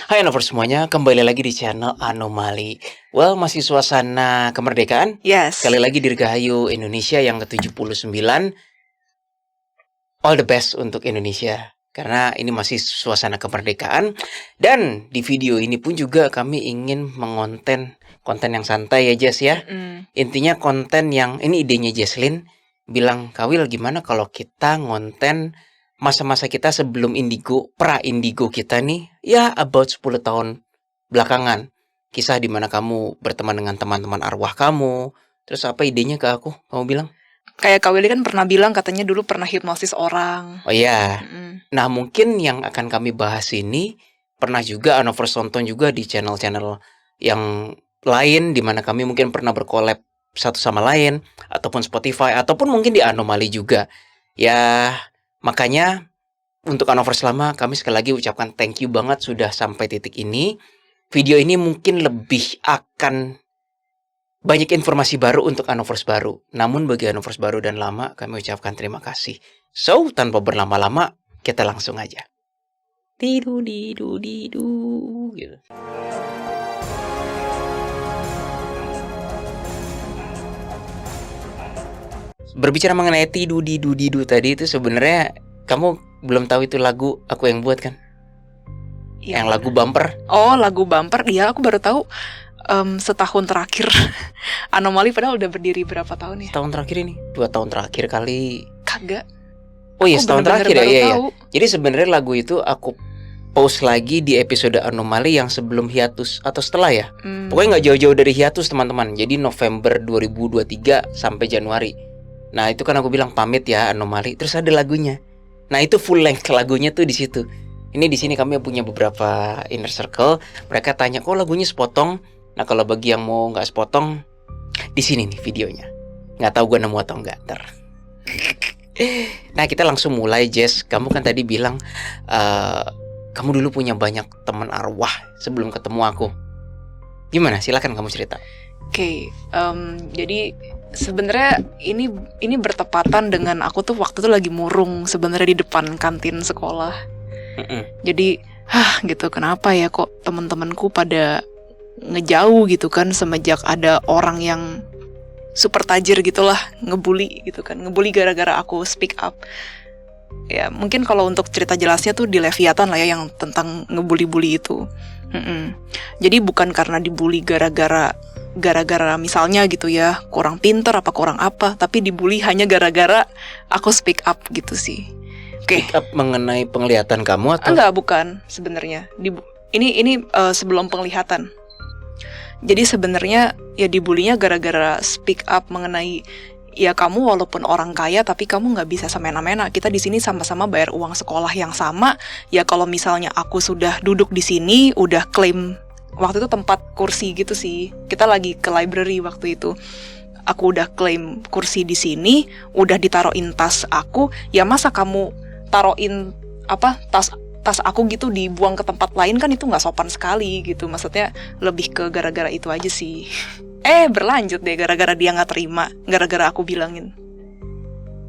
Hai Lovers semuanya, kembali lagi di channel Anomali. Well, masih suasana kemerdekaan. Yes. Sekali lagi Dirgahayu Indonesia yang ke-79. All the best untuk Indonesia. Karena ini masih suasana kemerdekaan. Dan di video ini pun juga kami ingin mengonten konten yang santai ya Jess ya. Intinya konten yang, ini idenya Jesslyn. Bilang, Kawil gimana kalau kita ngonten masa-masa kita sebelum indigo, pra-indigo kita nih, ya about 10 tahun belakangan. Kisah di mana kamu berteman dengan teman-teman arwah kamu. Terus apa idenya ke aku? Kamu bilang? Kayak Kak Willy kan pernah bilang katanya dulu pernah hipnosis orang. Oh iya. Nah mungkin yang akan kami bahas ini pernah juga Anovers tonton juga di channel-channel yang lain, di mana kami mungkin pernah berkolab satu sama lain, ataupun Spotify, ataupun mungkin di Anomali juga. Ya makanya untuk Anovers lama kami sekali lagi ucapkan thank you banget sudah sampai titik ini. Video ini mungkin lebih akan banyak informasi baru untuk Anovers baru. Namun bagi Anovers baru dan lama kami ucapkan terima kasih. So tanpa berlama-lama kita langsung aja. Tidu didu didu gitu. Berbicara mengenai tidu didu didu tadi itu sebenarnya kamu belum tahu itu lagu aku yang buat kan? Ya, yang lagu bumper. Oh, lagu bumper. Iya, aku baru tahu setahun terakhir. Anomali padahal udah berdiri berapa tahun ya? Setahun terakhir ini, 2 tahun terakhir kali. Kagak. Oh iya, setahun terakhir ya, iya. Jadi sebenarnya lagu itu aku post lagi di episode Anomali yang sebelum hiatus atau setelah ya. Pokoknya nggak jauh-jauh dari hiatus teman-teman. Jadi November 2023 sampai Januari. Nah itu kan aku bilang pamit ya Anomali. Terus ada lagunya. Nah itu full length lagunya tuh di situ. Ini di sini kami punya beberapa inner circle. Mereka tanya kok lagunya sepotong. Nah kalau bagi yang mau nggak sepotong, di sini nih videonya. Nggak tahu gue nemu atau nggak ntar. Nah kita langsung mulai Jess. Kamu kan tadi bilang kamu dulu punya banyak teman arwah sebelum ketemu aku. Gimana? Silakan kamu cerita. Oke, jadi sebenarnya ini bertepatan dengan aku tuh waktu itu lagi murung sebenarnya di depan kantin sekolah. Jadi, gitu kenapa ya kok teman-temanku pada ngejauh gitu kan semenjak ada orang yang super tajir gitulah ngebully gitu kan, ngebully gara-gara aku speak up. Ya mungkin kalau untuk cerita jelasnya tuh di Leviathan lah ya yang tentang ngebully-bully itu. Jadi bukan karena dibully gara-gara misalnya gitu ya kurang pinter apa kurang apa, tapi dibully hanya gara-gara aku speak up gitu sih. Oke. Speak up mengenai penglihatan kamu atau? Enggak, bukan sebenarnya. Ini sebelum penglihatan. Jadi sebenarnya ya dibulinya gara-gara speak up mengenai ya kamu walaupun orang kaya tapi kamu nggak bisa semena-mena. Kita di sini sama-sama bayar uang sekolah yang sama. Ya kalau misalnya aku sudah duduk di sini, udah klaim waktu itu tempat kursi gitu sih. Kita lagi ke library waktu itu. Aku udah klaim kursi di sini, udah ditaruhin tas aku. Ya masa kamu taruhin tas aku gitu dibuang ke tempat lain, kan itu nggak sopan sekali gitu. Maksudnya lebih ke gara-gara itu aja sih. Berlanjut deh gara-gara dia nggak terima, gara-gara aku bilangin.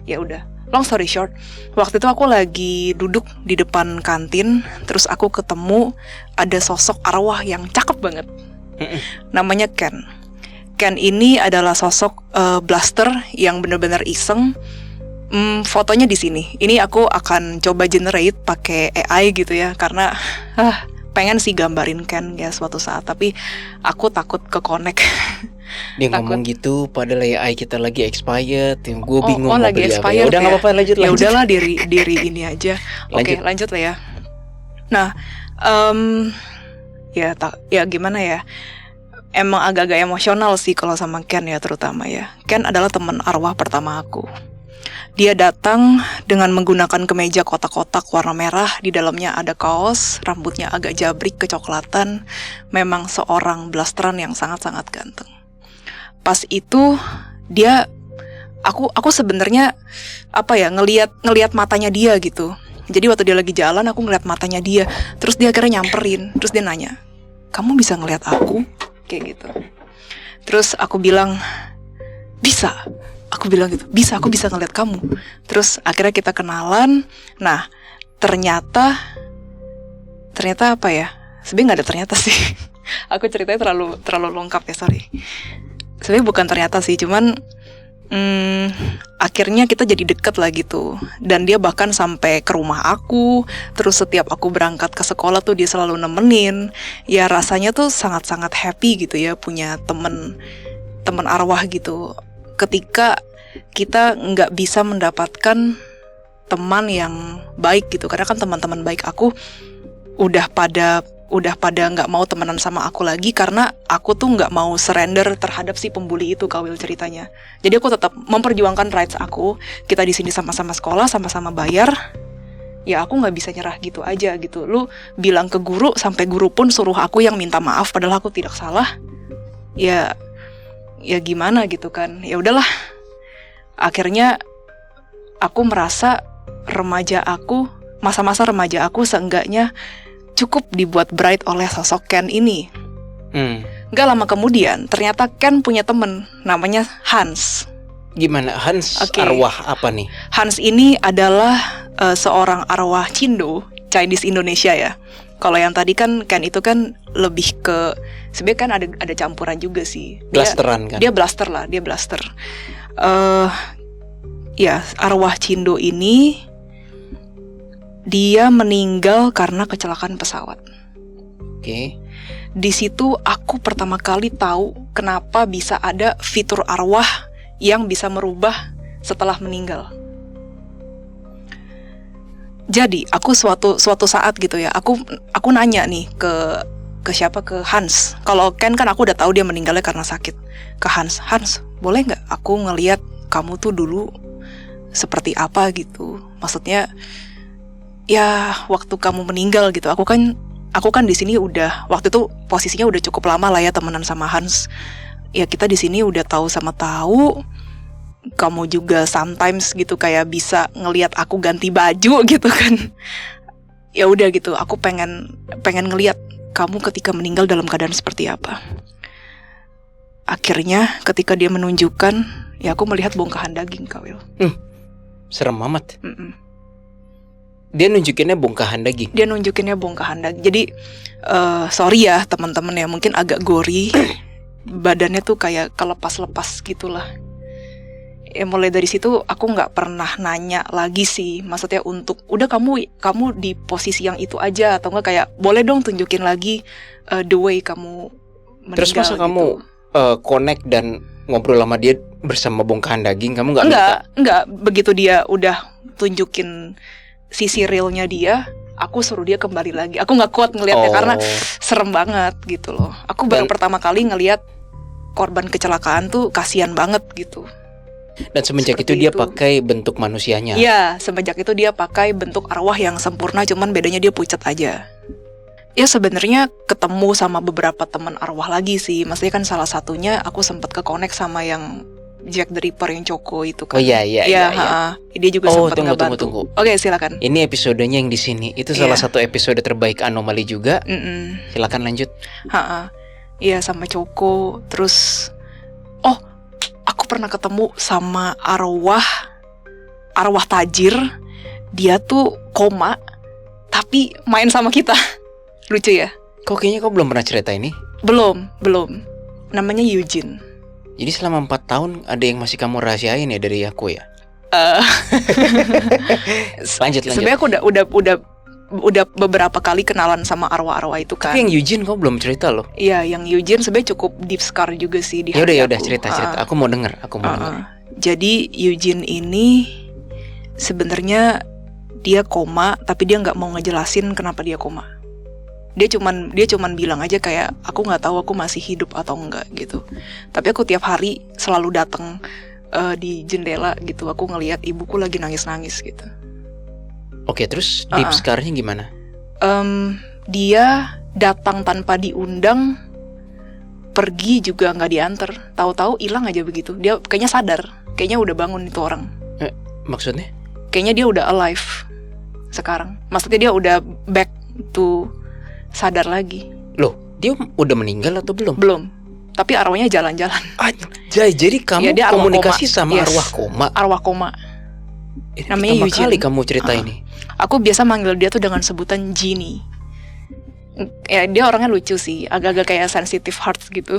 Ya udah, long story short, waktu itu aku lagi duduk di depan kantin, terus aku ketemu ada sosok arwah yang cakep banget. Namanya Ken. Ken ini adalah sosok blaster yang benar-benar iseng. Fotonya di sini. Ini aku akan coba generate pakai AI gitu ya, karena pengen sih gambarin Ken ya suatu saat, tapi aku takut ke connect. Dia ngomong gitu padahal AI kita lagi expired. Gue bingung mau lagi beli expired. Apa. Udah nggak apa-apa, lanjut. Ya udahlah diri ini aja. Oke, lanjut lah ya. Nah, ya gimana ya? Emang agak-agak emosional sih kalau sama Ken ya, terutama ya. Ken adalah teman arwah pertama aku. Dia datang dengan menggunakan kemeja kotak-kotak warna merah, di dalamnya ada kaos, rambutnya agak jabrik kecoklatan. Memang seorang blasteran yang sangat-sangat ganteng. Pas itu aku sebenarnya ngelihat matanya dia gitu. Jadi waktu dia lagi jalan aku ngeliat matanya dia, terus dia akhirnya nyamperin, terus dia nanya, "Kamu bisa ngeliat aku?" Kayak gitu. Terus aku bilang, "Bisa." Aku bilang gitu, "Bisa, aku bisa ngeliat kamu." Terus akhirnya kita kenalan. Nah, ternyata apa ya, Sebenarnya nggak ada ternyata sih. Aku ceritanya terlalu lengkap ya, sorry. Sebenarnya bukan ternyata sih, cuman akhirnya kita jadi deket lah gitu. Dan dia bahkan sampai ke rumah aku. Terus setiap aku berangkat ke sekolah tuh dia selalu nemenin. Ya rasanya tuh sangat-sangat happy gitu ya, punya temen arwah gitu. Ketika kita nggak bisa mendapatkan teman yang baik gitu, karena kan teman-teman baik aku udah pada nggak mau temenan sama aku lagi karena aku tuh nggak mau surrender terhadap si pembuli itu, Kawil ceritanya. Jadi aku tetap memperjuangkan rights aku. Kita di sini sama-sama sekolah, sama-sama bayar. Ya aku nggak bisa nyerah gitu aja gitu. Lu bilang ke guru, sampai guru pun suruh aku yang minta maaf padahal aku tidak salah. Ya gimana gitu kan. Ya udahlah. Akhirnya aku merasa masa-masa remaja aku seenggaknya cukup dibuat bright oleh sosok Ken ini. Gak lama kemudian, ternyata Ken punya temen namanya Hans. Gimana Hans? Arwah apa nih? Hans ini adalah seorang arwah Cindo, Chinese Indonesia ya. Kalau yang tadi kan Ken itu kan lebih ke, sebenarnya kan ada campuran juga sih. Blasteran kan? Dia blaster lah, dia blaster. Ya, arwah Cindo ini dia meninggal karena kecelakaan pesawat. Oke. Di situ aku pertama kali tahu kenapa bisa ada fitur arwah yang bisa merubah setelah meninggal. Jadi aku suatu saat gitu ya, aku nanya nih ke siapa, ke Hans. Kalau Ken kan aku udah tahu dia meninggalnya karena sakit. Ke Hans, boleh nggak aku ngelihat kamu tuh dulu seperti apa gitu? Maksudnya ya waktu kamu meninggal gitu. Aku kan di sini udah, waktu itu posisinya udah cukup lama lah ya temenan sama Hans. Ya kita di sini udah tahu sama tahu. Kamu juga sometimes gitu kayak bisa ngelihat aku ganti baju gitu kan. Ya udah gitu, aku pengen ngelihat kamu ketika meninggal dalam keadaan seperti apa. Akhirnya ketika dia menunjukkan, ya aku melihat bongkahan daging, Kawil. Serem amat. Dia nunjukinnya bongkahan daging. Jadi sorry ya teman-teman ya, mungkin agak gori. Badannya tuh kayak kelepas-lepas gitulah. Ya mulai dari situ aku nggak pernah nanya lagi sih. Maksudnya untuk udah kamu di posisi yang itu aja, atau enggak kayak boleh dong tunjukin lagi the way kamu meninggal. Terus masa gitu. kamu connect dan ngobrol sama dia bersama bongkahan daging, kamu nggak minta? Enggak. Begitu dia udah tunjukin sisi realnya dia, aku suruh dia kembali lagi. Aku nggak kuat ngelihatnya karena serem banget gitu loh. Aku baru pertama kali ngelihat korban kecelakaan tuh kasihan banget gitu. Dan semenjak itu dia pakai bentuk manusianya. Iya, semenjak itu dia pakai bentuk arwah yang sempurna, cuman bedanya dia pucat aja. Ya sebenarnya ketemu sama beberapa teman arwah lagi sih. Maksudnya kan salah satunya aku sempat ke-connect sama yang Jack the Ripper yang Coko itu kan. Oh iya. Dia juga sempat ngebantu. Tunggu. Oke, silakan. Ini episodenya yang di sini. Itu salah satu episode terbaik Anomali juga. Silakan lanjut. Iya, sama Coko. Terus aku pernah ketemu sama arwah tajir. Dia tuh koma tapi main sama kita. Lucu ya? Kayaknya kau belum pernah cerita ini? Belum. Namanya Eugene. Jadi selama 4 tahun ada yang masih kamu rahasiain ya dari aku ya? Lanjut. Sebenarnya aku udah beberapa kali kenalan sama arwah-arwah itu kan. Tapi yang Eugene kau belum cerita loh. Iya, yang Eugene sebenarnya cukup deep scar juga sih di hati aku. Yaudah cerita. Aku mau denger. Jadi Eugene ini sebenarnya dia koma, tapi dia nggak mau ngejelasin kenapa dia koma. Dia cuman bilang aja kayak aku nggak tahu aku masih hidup atau enggak gitu. Tapi aku tiap hari selalu datang di jendela gitu. Aku ngelihat ibuku lagi nangis-nangis gitu. Oke, terus deep scar-nya gimana? Dia datang tanpa diundang, pergi juga nggak diantar. Tahu-tahu hilang aja begitu. Dia kayaknya sadar, kayaknya udah bangun itu orang. Maksudnya? Kayaknya dia udah alive sekarang. Maksudnya dia udah back to sadar lagi. Loh, dia udah meninggal atau belum? Belum. Tapi arwahnya jalan-jalan. Jadi kamu komunikasi sama arwah koma? Arwah koma. Namanya Eugene. Pertama kali kamu cerita ini. Aku biasa manggil dia tuh dengan sebutan Genie. Ya dia orangnya lucu sih, agak-agak kayak sensitive hearts gitu.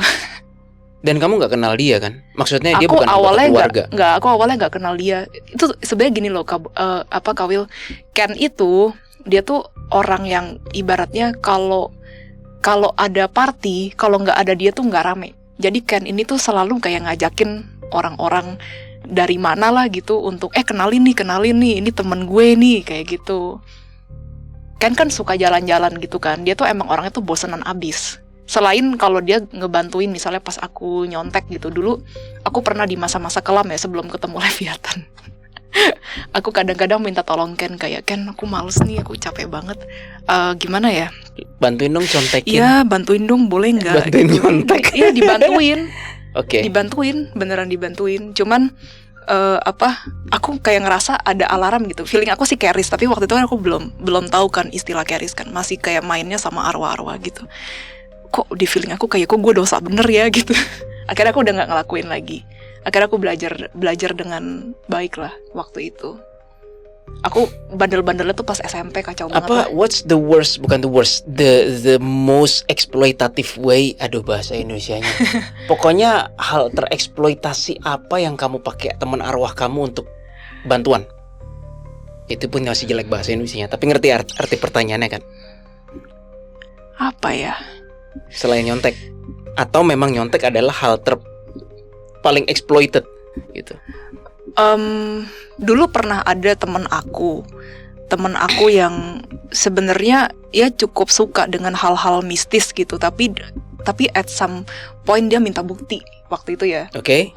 Dan kamu nggak kenal dia kan? Maksudnya dia Aku bukan anggota awalnya keluarga. nggak, aku awalnya nggak kenal dia. Itu sebenarnya gini loh, Kawil. Ken itu dia tuh orang yang ibaratnya kalau ada party, kalau nggak ada dia tuh nggak rame. Jadi Ken ini tuh selalu kayak ngajakin orang-orang dari mana lah gitu untuk kenalin nih, ini temen gue nih, kayak gitu. Ken kan suka jalan-jalan gitu kan. Dia tuh emang orangnya tuh bosenan abis. Selain kalau dia ngebantuin misalnya pas aku nyontek gitu. Dulu aku pernah di masa-masa kelam ya sebelum ketemu Leviathan. Aku kadang-kadang minta tolong Ken, kayak Ken aku males nih, aku capek banget. Gimana ya? Bantuin dong contekin. Iya, bantuin dong, boleh nggak? Bantuin gitu. nyontek. Iya, dibantuin. Oke. Dibantuin, beneran dibantuin. Cuman aku kayak ngerasa ada alarm gitu. Feeling aku sih keris, tapi waktu itu kan aku belum tahu kan istilah keris kan. Masih kayak mainnya sama arwah-arwah gitu. Kok di feeling aku kayak kok gue dosa bener ya gitu. Akhirnya aku udah nggak ngelakuin lagi. Akhirnya aku belajar dengan baik lah waktu itu. Aku bandel-bandelnya tuh pas SMP kacau banget lah. What's the worst, bukan the worst, the most exploitative way, aduh bahasa Indonesianya. Pokoknya hal tereksploitasi apa yang kamu pakai teman arwah kamu untuk bantuan? Itu pun masih jelek bahasa Indonesianya, tapi ngerti arti pertanyaannya kan? Apa ya? Selain nyontek, atau memang nyontek adalah hal paling exploited gitu. Dulu pernah ada teman aku yang sebenarnya ya cukup suka dengan hal-hal mistis gitu, tapi at some point dia minta bukti waktu itu ya. Oke.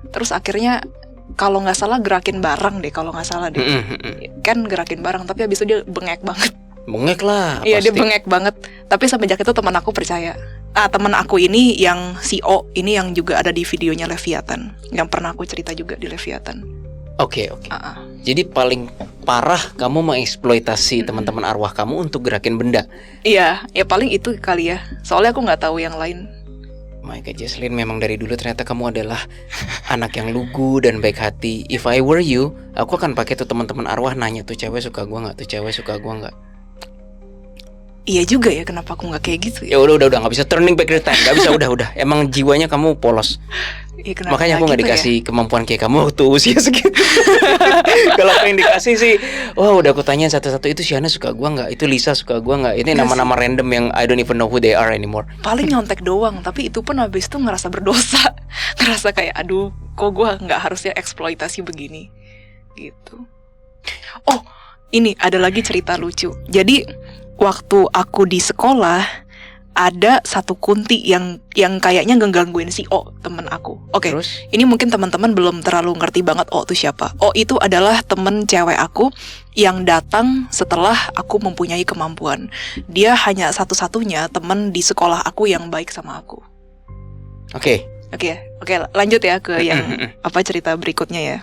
Terus akhirnya kalau nggak salah gerakin barang deh, kalau nggak salah deh. Kan gerakin barang, tapi habis itu dia bengek banget. Bengek lah. Iya, dia bengek banget. Tapi semenjak itu teman aku percaya. Teman aku ini yang si O ini yang juga ada di videonya Leviathan, yang pernah aku cerita juga di Leviathan. Oke. Jadi paling parah kamu mengeksploitasi teman-teman arwah kamu untuk gerakin benda. Iya, ya paling itu kali ya. Soalnya aku nggak tahu yang lain. My God, Jesslyn, memang dari dulu ternyata kamu adalah anak yang lugu dan baik hati. If I were you, aku akan pakai tuh teman-teman arwah nanya tuh cewek suka gua nggak, tuh cewek suka gua nggak. Iya juga ya, kenapa aku nggak kayak gitu ya? Ya udah nggak bisa turning back the time, nggak bisa, udah. Emang jiwanya kamu polos. Ya, makanya aku nggak gitu dikasih kemampuan kayak kamu waktu usia segitu. Kalau aku yang dikasih sih, udah aku tanya satu-satu, itu Siana suka gua nggak, itu Lisa suka gua nggak, ini nama-nama random yang I don't even know who they are anymore. Paling nyontek doang, tapi itu pun habis itu ngerasa berdosa, ngerasa kayak aduh, kok gua nggak harusnya eksploitasi begini, gitu. Oh, ini ada lagi cerita lucu. Jadi waktu aku di sekolah ada satu kunti yang kayaknya ngegangguin si O, temen aku. Oke. Ini mungkin teman-teman belum terlalu ngerti banget O itu siapa. O itu adalah temen cewek aku yang datang setelah aku mempunyai kemampuan. Dia hanya satu-satunya temen di sekolah aku yang baik sama aku. Oke, lanjut ya ke yang cerita berikutnya ya.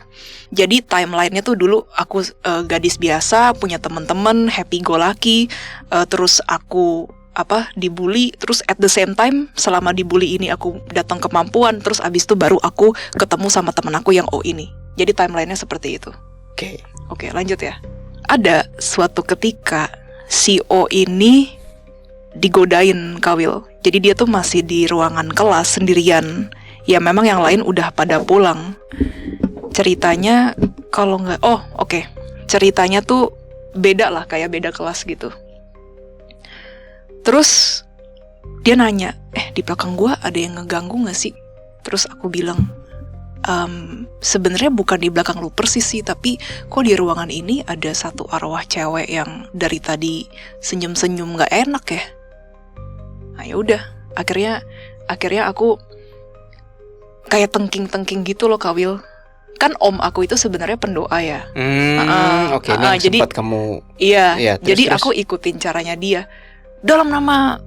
Jadi timelinenya tuh dulu aku gadis biasa, punya teman-teman, happy go lucky, terus aku dibully, terus at the same time selama dibully ini aku datang kemampuan, terus abis itu baru aku ketemu sama teman aku yang O ini. Jadi timelinenya seperti itu. Oke, lanjut ya. Ada suatu ketika si O ini digodain, Kawil. Jadi dia tuh masih di ruangan kelas sendirian. Ya memang yang lain udah pada pulang. Ceritanya ceritanya tuh beda lah, kayak beda kelas gitu. Terus dia nanya, di belakang gua ada yang ngeganggu gak sih? Terus aku bilang, sebenarnya bukan di belakang lu persis sih, tapi kok di ruangan ini ada satu arwah cewek yang dari tadi senyum-senyum gak enak ya? Nah yaudah, akhirnya aku kayak tengking-tengking gitu loh, Kawil. Kan om aku itu sebenarnya pendoa ya. Oke, ini jadi sempat kamu. Iya, jadi aku ikutin caranya dia. Dalam nama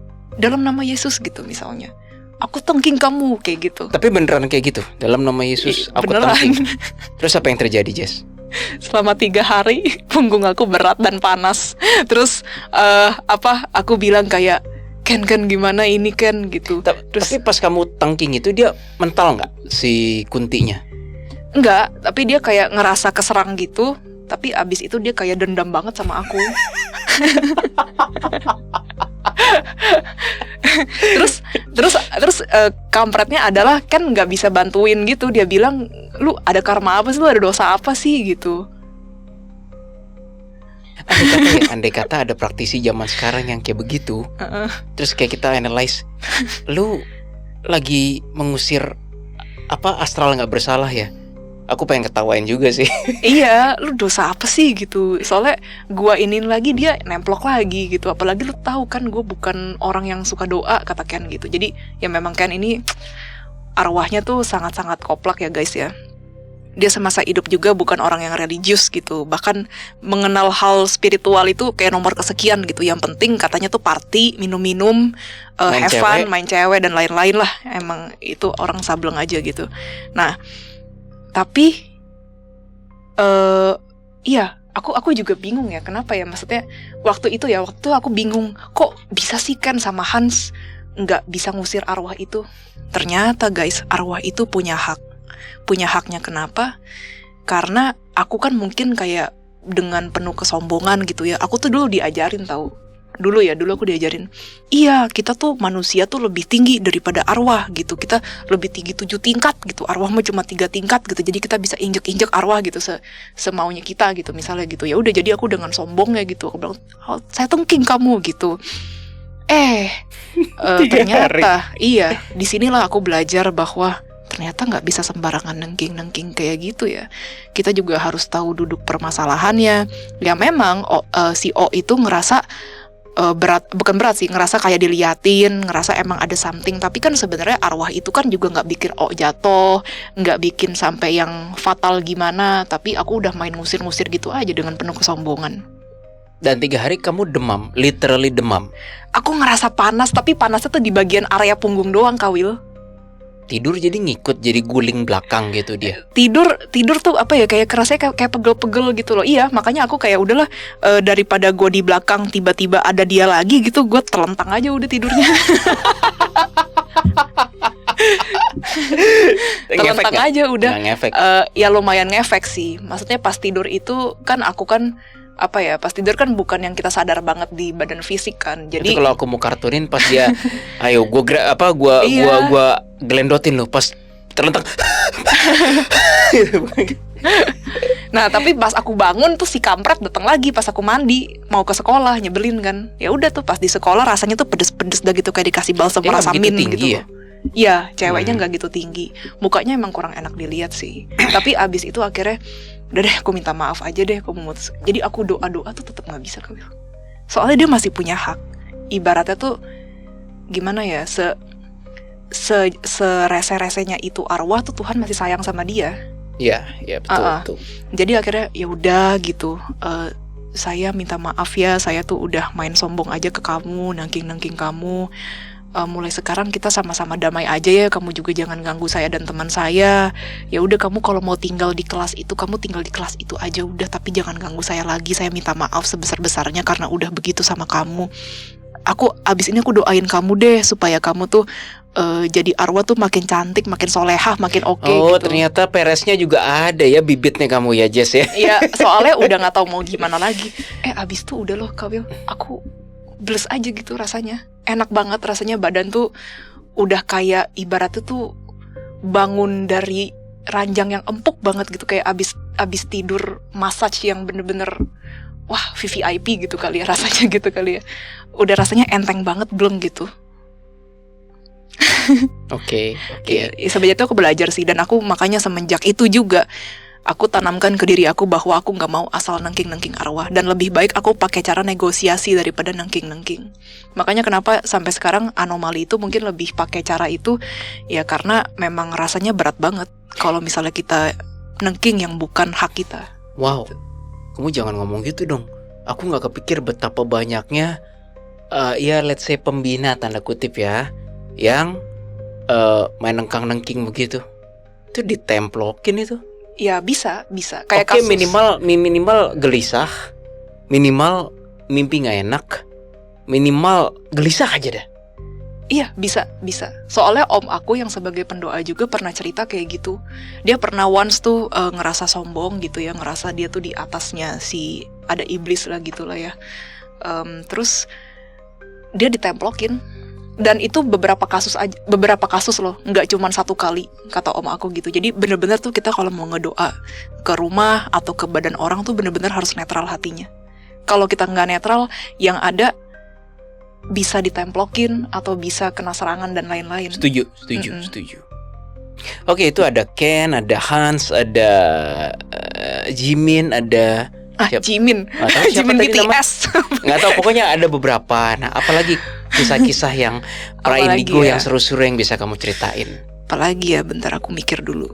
Yesus gitu misalnya. Aku tengking kamu kayak gitu. Tapi beneran kayak gitu? Dalam nama Yesus aku tengking. Terus apa yang terjadi, Jess? Selama 3 hari punggung aku berat dan panas. Terus aku bilang kayak Ken gimana ini Ken gitu. Tapi pas kamu tengking itu dia mental nggak si kuntinya? Enggak, tapi dia kayak ngerasa keserang gitu. Tapi abis itu dia kayak dendam banget sama aku. terus kampretnya adalah kan nggak bisa bantuin gitu. Dia bilang, lu ada karma apa sih, lu ada dosa apa sih gitu. Andai kata ada praktisi zaman sekarang yang kayak begitu, terus kayak kita analyze, lu lagi mengusir astral nggak bersalah ya? Aku pengen ketawain juga sih. Iya, lu dosa apa sih gitu. Soalnya gua inin lagi, dia nemplok lagi gitu. Apalagi lu tahu kan gue bukan orang yang suka doa, kata Ken gitu. Jadi ya memang Ken ini arwahnya tuh sangat-sangat koplak ya guys ya. Dia semasa hidup juga bukan orang yang religius gitu. Bahkan mengenal hal spiritual itu kayak nomor kesekian gitu. Yang penting katanya tuh party, minum-minum, have fun, main cewek dan lain-lain lah. Emang itu orang sableng aja gitu. Nah, tapi iya, aku juga bingung ya, kenapa ya, maksudnya waktu itu aku bingung, kok bisa sih kan sama Hans nggak bisa ngusir arwah itu. Ternyata guys, arwah itu punya haknya. Kenapa? Karena aku kan mungkin kayak dengan penuh kesombongan gitu ya. Aku tuh dulu diajarin Dulu aku diajarin, iya kita tuh manusia tuh lebih tinggi daripada arwah gitu. Kita lebih tinggi 7 tingkat gitu. Arwah mah cuma 3 tingkat gitu. Jadi kita bisa injek arwah gitu semaunya kita gitu misalnya gitu. Ya udah, jadi aku dengan sombongnya gitu, aku bilang, saya tengking kamu gitu. Ternyata iya, disinilah aku belajar bahwa ternyata nggak bisa sembarangan nengking kayak gitu ya. Kita juga harus tahu duduk permasalahannya. Ya memang si O itu ngerasa bukan berat sih, ngerasa kayak diliatin, ngerasa emang ada something. Tapi kan sebenarnya arwah itu kan juga nggak bikin jatuh, nggak bikin sampai yang fatal gimana. Tapi aku udah main ngusir gitu aja dengan penuh kesombongan. Dan 3 hari kamu demam, literally demam. Aku ngerasa panas, tapi panasnya tuh di bagian area punggung doang, Kawil. Tidur jadi ngikut, jadi guling belakang gitu dia. Tidur tuh kayak kerasanya kayak pegel-pegel gitu loh. Iya, makanya aku kayak udahlah, daripada gue di belakang tiba-tiba ada dia lagi gitu, gue telentang aja udah tidurnya. Telentang aja udah. Ya lumayan ngefek sih. Maksudnya pas tidur itu kan aku kan pas tidur kan bukan yang kita sadar banget di badan fisik kan. Jadi itu kalau aku mau kartunin pas dia ayo gue gelendotin loh pas terlentang. Nah, tapi pas aku bangun tuh si kampret datang lagi pas aku mandi mau ke sekolah, nyebelin kan. Ya udah tuh pas di sekolah rasanya tuh pedes-pedes dah gitu, kayak dikasih balsam rasamin gitu. Iya, ceweknya nggak gitu tinggi. Mukanya emang kurang enak dilihat sih. Tapi abis itu akhirnya udah deh, aku minta maaf aja deh, aku memutus. Jadi aku doa tuh tetap nggak bisa, Kawil. Soalnya dia masih punya hak. Ibaratnya tuh gimana ya, serese-resenya itu arwah tuh Tuhan masih sayang sama dia. Iya betul. Jadi akhirnya ya udah gitu. Saya minta maaf ya, saya tuh udah main sombong aja ke kamu, nangking kamu. Mulai sekarang kita sama-sama damai aja ya, kamu juga jangan ganggu saya dan teman saya. Ya udah, kamu kalau mau tinggal di kelas itu, kamu tinggal di kelas itu aja udah, tapi jangan ganggu saya lagi. Saya minta maaf sebesar-besarnya karena udah begitu sama kamu. Abis ini aku doain kamu deh supaya kamu tuh jadi arwah tuh makin cantik, makin solehah, makin oke gitu. Ternyata peresnya juga ada ya bibitnya kamu ya, Jess ya. Iya, soalnya udah nggak tahu mau gimana lagi. Abis tuh udah loh, Kawil, aku bless aja gitu rasanya. Enak banget rasanya, badan tuh udah kayak ibaratnya tuh bangun dari ranjang yang empuk banget gitu, kayak abis tidur massage yang bener-bener wah VVIP gitu kali ya rasanya gitu kali ya. Udah rasanya enteng banget belum gitu. Oke. Ya, sebenarnya itu aku belajar sih, dan aku makanya semenjak itu juga aku tanamkan ke diri aku bahwa aku nggak mau asal nengking arwah, dan lebih baik aku pakai cara negosiasi daripada nengking. Makanya kenapa sampai sekarang anomali itu mungkin lebih pakai cara itu, ya karena memang rasanya berat banget kalau misalnya kita nengking yang bukan hak kita. Wow, kamu jangan ngomong gitu dong. Aku nggak kepikir betapa banyaknya, ya let's say pembina tanda kutip ya, yang main nengking begitu. Itu ditemplokin itu. Ya bisa kayak kasus. Minimal gelisah, minimal mimpi nggak enak, minimal gelisah aja dah. Iya bisa. Soalnya om aku yang sebagai pendoa juga pernah cerita kayak gitu. Dia pernah once tuh ngerasa sombong gitu ya, ngerasa dia tuh di atasnya si ada iblis lah gitulah ya. Terus dia ditemplokin. Dan itu beberapa kasus loh, nggak cuma satu kali, kata om aku gitu. Jadi bener-bener tuh kita kalau mau ngedoa ke rumah atau ke badan orang tuh bener-bener harus netral hatinya. Kalau kita nggak netral, yang ada bisa ditemplokin atau bisa kena serangan dan lain-lain. Setuju. Oke, itu ada Ken, ada Hans, ada Jimin, ada Jimin, Jimin BTS. Nggak tahu, pokoknya ada beberapa. Nah, apalagi kisah-kisah yang pra-indigo yang seru-seru yang bisa kamu ceritain? Apalagi ya, bentar aku mikir dulu.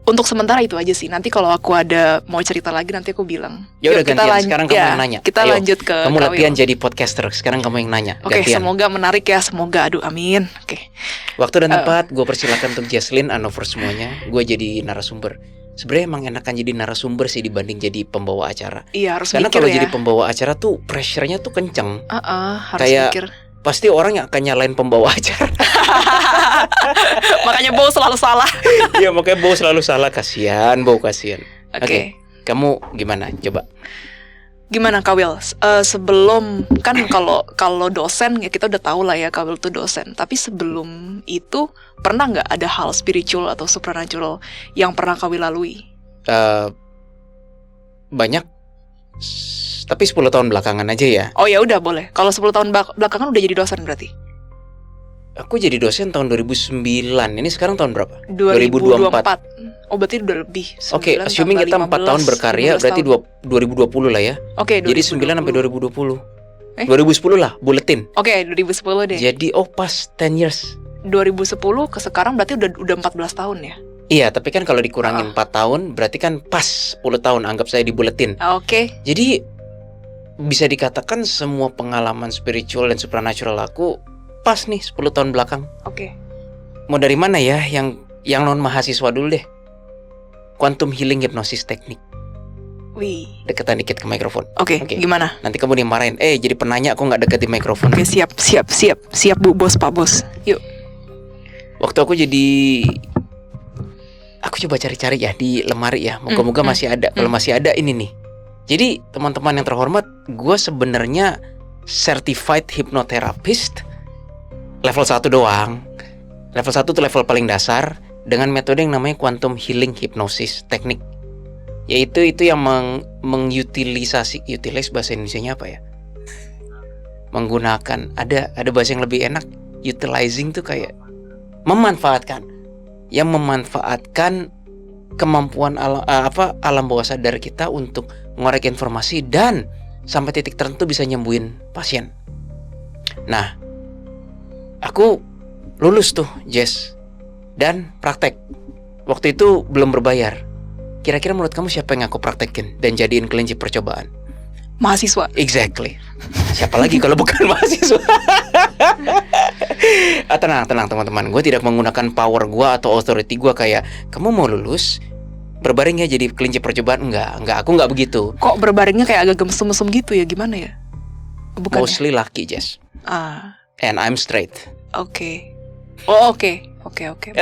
Untuk sementara itu aja sih. Nanti kalau aku ada mau cerita lagi nanti aku bilang. Ya udah gantian. Sekarang kamu yang nanya. Kita lanjut ke kamu latihan jadi podcaster. Sekarang kamu yang nanya. Oke, semoga menarik ya. Semoga, aduh amin. Oke. Waktu dan tempat gue persilakan untuk Jesslyn, Anover semuanya. Gue jadi narasumber. Sebenarnya emang enakan jadi narasumber sih dibanding jadi pembawa acara. Iya, harus karena mikir kalau ya. jadi pembawa acara tuh pressure-nya tuh kenceng. Harus kayak mikir. Pasti orang yang akan nyalain pembawa acara. Makanya Bo selalu salah. Iya, makanya Bo selalu salah. Kasian, Bo, kasian. Oke. Kamu gimana? Coba. Gimana Kak Will? Sebelum kan kalau dosen ya kita udah tahu lah ya Kak Will tuh dosen. Tapi sebelum itu pernah nggak ada hal spiritual atau supernatural yang pernah Kak Will lalui? Banyak. Tapi 10 tahun belakangan aja ya. Oh ya udah boleh. Kalau 10 tahun belakangan udah jadi dosen berarti? Aku jadi dosen tahun 2009. Ini sekarang tahun berapa? 2024. Oh berarti udah lebih. Oke, assuming kita 4 tahun berkarya berarti 2020 lah ya. Oke, jadi 9 sampai 2020. 2010 lah, buletin. Oke, 2010 deh. Jadi pas 10 years. 2010 ke sekarang berarti udah 14 tahun ya? Iya, tapi kan kalau dikurangin 4 tahun berarti kan pas 10 tahun, anggap saya dibuletin. Oke. Jadi bisa dikatakan semua pengalaman spiritual dan supernatural aku pas nih 10 tahun belakang. Oke. Mau dari mana ya? Yang non mahasiswa dulu deh. Quantum healing hypnosis teknik. Wih. Deketan dikit ke mikrofon. Oke. Gimana? Nanti kamu dimarahin. Jadi penanya aku nggak deketin mikrofon. Oke, siap Bu Bos, Pak Bos. Yuk. Waktu aku coba cari-cari ya di lemari ya. Moga-moga masih ada. Kalau masih ada ini nih. Jadi teman-teman yang terhormat, gue sebenarnya certified hypnotherapist level 1 doang. Level 1 tuh level paling dasar dengan metode yang namanya quantum healing hypnosis teknik. Yaitu yang utilize bahasa Indonesianya apa ya? Menggunakan ada bahasa yang lebih enak. Utilizing tuh kayak memanfaatkan. Yang memanfaatkan kemampuan alam bawah sadar kita untuk mengorek informasi dan sampai titik tertentu bisa nyembuhin pasien. Nah, aku lulus tuh Jess dan praktek. Waktu itu belum berbayar. Kira-kira menurut kamu siapa yang aku praktekin dan jadiin kelinci percobaan? Mahasiswa. Exactly. Siapa lagi kalau bukan mahasiswa? Tenang teman-teman. Gue tidak menggunakan power gue atau authority gue kayak kamu mau lulus berbaring ya jadi kelinci percobaan. Enggak, aku enggak begitu. Kok berbaringnya kayak agak mesum-mesum gitu ya, gimana ya? Bukan. Mostly laki, Jess. And I'm straight. Oke. Oh, oke.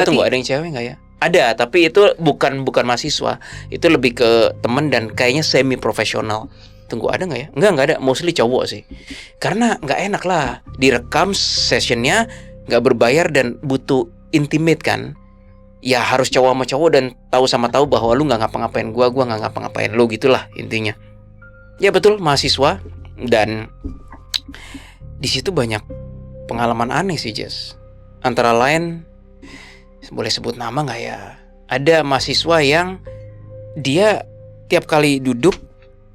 Tunggu, ada yang cewek enggak ya? Ada, tapi itu bukan mahasiswa. Itu lebih ke temen dan kayaknya semi profesional. Tunggu, ada nggak ya? Enggak ada. Mostly cowok sih. Karena nggak enak lah direkam sessionnya nggak berbayar dan butuh intimate kan. Ya harus cowok sama cowok dan tahu sama tahu bahwa lu nggak ngapa-ngapain gua nggak ngapa-ngapain lu, gitulah intinya. Ya betul, mahasiswa. Dan di situ banyak pengalaman aneh sih, Jess. Antara lain, boleh sebut nama nggak ya? Ada mahasiswa yang dia tiap kali duduk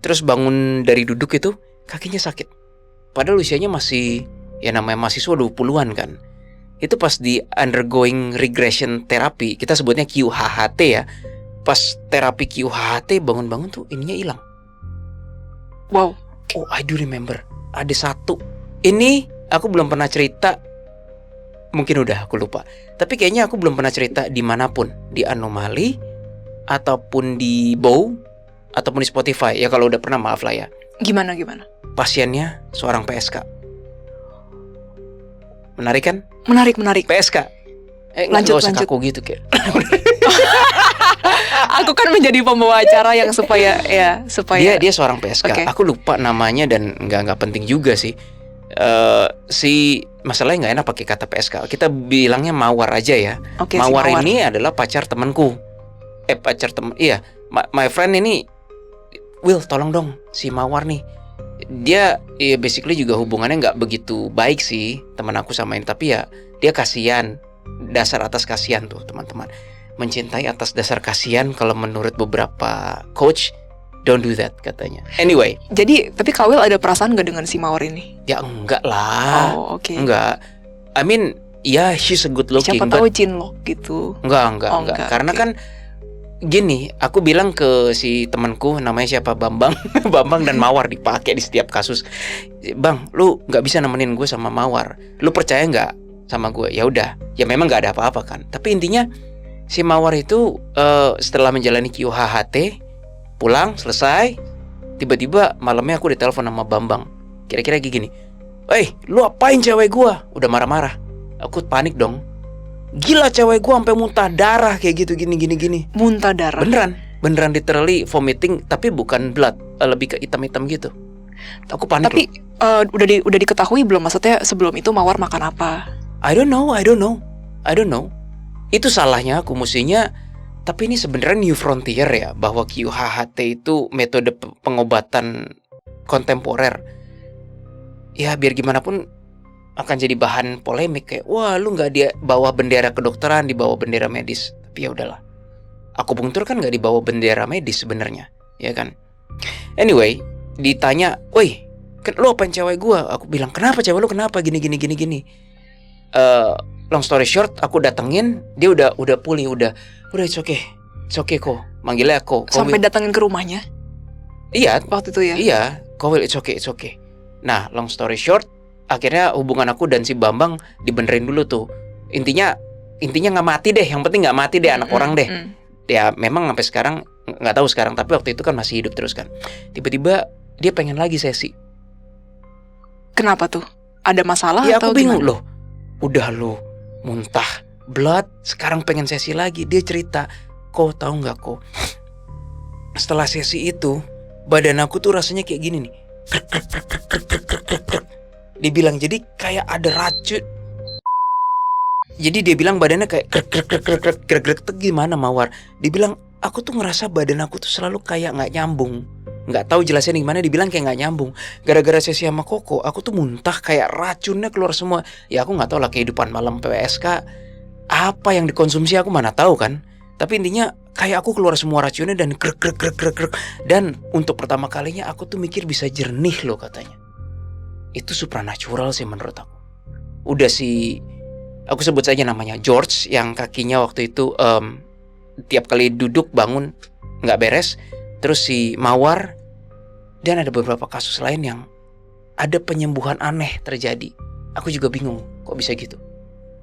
terus bangun dari duduk itu kakinya sakit. Padahal usianya masih, ya namanya mahasiswa 20-an kan. Itu pas di undergoing regression therapy, kita sebutnya QHHT ya. Pas terapi QHHT bangun-bangun tuh ininya hilang. Wow. Oh, I do remember. Ada satu. Ini aku belum pernah cerita. Mungkin udah aku lupa. Tapi kayaknya aku belum pernah cerita dimanapun. Di Anomali ataupun di Bow ataupun di Spotify. Ya kalau udah pernah maaf lah ya. Gimana? Pasiennya seorang PSK. Menarik kan? Menarik. PSK. Lanjut. Kaku gitu kayak. Aku kan menjadi pembawa acara yang supaya. Dia seorang PSK. Okay. Aku lupa namanya dan nggak penting juga sih. Si masalahnya nggak enak pakai kata PSK. Kita bilangnya Mawar aja ya. Oke, si Mawar Mawar. ini adalah pacar temanku. Pacar temen. Iya, my friend ini. Will, tolong dong si Mawar nih. Dia ya basically juga hubungannya nggak begitu baik sih teman aku sama ini. Tapi ya dia kasihan. Dasar atas kasihan tuh teman-teman. Mencintai atas dasar kasihan kalau menurut beberapa coach. Don't do that katanya. Anyway. Jadi, tapi Kak Will ada perasaan gak dengan si Mawar ini? Ya enggak lah. Oh, oke. Enggak. I mean, ya she's a good looking. Siapa tahu cinlok gitu. Enggak. Karena okay. kan gini, aku bilang ke si temanku namanya siapa, Bambang. Bambang dan Mawar dipakai di setiap kasus. Bang, lu nggak bisa nemenin gue sama Mawar. Lu percaya nggak sama gue? Ya udah. Ya memang nggak ada apa-apa kan. Tapi intinya si Mawar itu setelah menjalani QHHT pulang selesai, tiba-tiba malamnya aku ditelepon sama Bambang. Kira-kira gini, lu apain cewek gua? Udah marah-marah. Aku panik dong. Gila cewek gua sampai muntah darah kayak gitu gini. Muntah darah. Beneran literally vomiting, tapi bukan blood, lebih ke hitam-hitam gitu. Aku panik. Tapi udah diketahui belum, maksudnya sebelum itu Mawar makan apa? I don't know. Itu salahnya aku mestinya. Tapi ini sebenarnya new frontier ya, bahwa QHHT itu metode pengobatan kontemporer. Ya biar gimana pun akan jadi bahan polemik kayak, wah lu nggak dia bawa bendera kedokteran, dibawa bendera medis. Tapi ya udahlah. Akupunktur kan nggak dibawa bendera medis sebenarnya, ya kan? Anyway, ditanya, woi, lu apain cewek gua? Aku bilang, kenapa cewek lu kenapa? Gini. Long story short, aku datengin, dia udah pulih, udah it's okay kok, manggilnya aku. Sampai datengin ke rumahnya? Iya. Waktu itu ya? Iya, Will, it's okay. Nah, long story short, akhirnya hubungan aku dan si Bambang dibenerin dulu tuh. Intinya nggak mati deh, yang penting nggak mati deh anak orang deh. Ya memang sampai sekarang nggak tahu sekarang, tapi waktu itu kan masih hidup terus kan. Tiba-tiba dia pengen lagi sesi. Kenapa tuh? Ada masalah ya, atau aku bingung gimana? loh. Udah lo muntah blood, sekarang pengen sesi lagi. Dia cerita, kok tahu nggak kok, setelah sesi itu badan aku tuh rasanya kayak gini nih. Dia bilang jadi kayak ada racun. Jadi dia bilang badannya kayak krek tuh gimana Mawar? Dia bilang aku tuh ngerasa badan aku tuh selalu kayak nggak nyambung. Nggak tahu jelasnya gimana, dibilang kayak nggak nyambung. Gara-gara sesi sama Koko, aku tuh muntah kayak racunnya keluar semua. Ya aku nggak tahu lah kehidupan malam PSK apa yang dikonsumsi, aku mana tahu kan. Tapi intinya kayak aku keluar semua racunnya dan krek. Dan untuk pertama kalinya aku tuh mikir bisa jernih loh katanya. Itu supranatural sih menurut aku. Udah si, aku sebut saja namanya George, yang kakinya waktu itu tiap kali duduk bangun nggak beres. Terus si Mawar, dan ada beberapa kasus lain yang ada penyembuhan aneh terjadi. Aku juga bingung kok bisa gitu.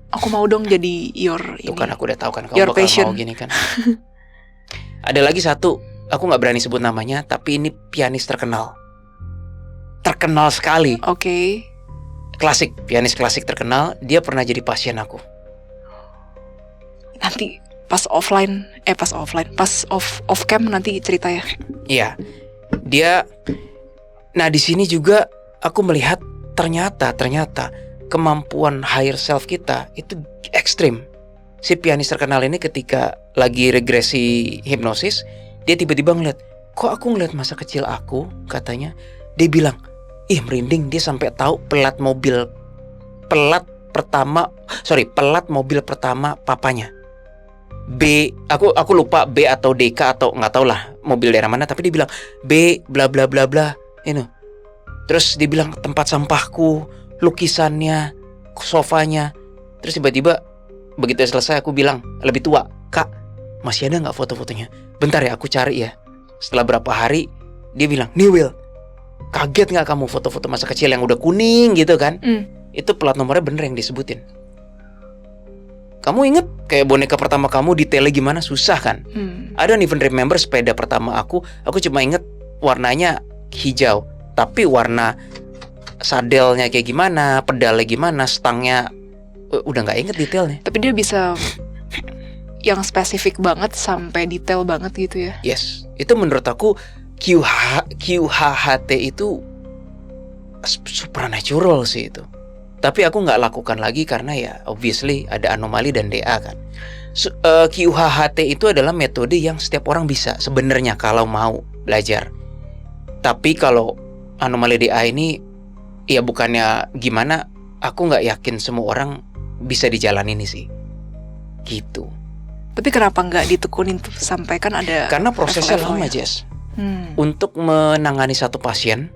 Aku mau dong jadi your Tuh kan aku udah tahu kan kamu your bakal patient. mau gini kan. Ada lagi satu, aku nggak berani sebut namanya, tapi ini pianis terkenal sekali. Oke. Klasik, pianis klasik terkenal. Dia pernah jadi pasien aku. Nanti pas off cam nanti cerita ya. Iya. Dia, nah di sini juga aku melihat ternyata kemampuan higher self kita itu ekstrim. Si pianis terkenal ini ketika lagi regresi hipnosis, dia tiba-tiba ngeliat, kok aku ngeliat masa kecil aku, katanya. Dia bilang, ih merinding, dia sampai tahu pelat mobil pertama papanya. B, aku lupa B atau DK atau nggak tahu lah mobil daerah mana, tapi dia bilang B bla bla bla bla ini. Terus dia bilang tempat sampahku, lukisannya, sofanya. Terus tiba-tiba begitu selesai aku bilang, lebih tua, Kak, masih ada nggak foto-fotonya? Bentar ya aku cari ya. Setelah berapa hari dia bilang, nih Will, kaget nggak kamu foto-foto masa kecil yang udah kuning gitu kan? Itu plat nomornya bener yang disebutin. Kamu inget kayak boneka pertama kamu detailnya gimana? Susah kan? I don't even remember sepeda pertama aku cuma inget warnanya hijau. Tapi warna sadelnya kayak gimana, pedalnya gimana, stangnya udah gak inget detailnya. Tapi dia bisa yang spesifik banget sampai detail banget gitu ya. Yes, itu menurut aku QHHT itu supernatural sih itu. Tapi aku nggak lakukan lagi karena ya obviously ada anomali dan DA kan. QHHT itu adalah metode yang setiap orang bisa sebenarnya kalau mau belajar. Tapi kalau anomali DA ini ya bukannya gimana, aku nggak yakin semua orang bisa di jalan ini sih. Gitu. Tapi kenapa nggak ditekunin tuh sampai kan ada? Karena prosesnya lama, ya? Jess. Untuk menangani satu pasien,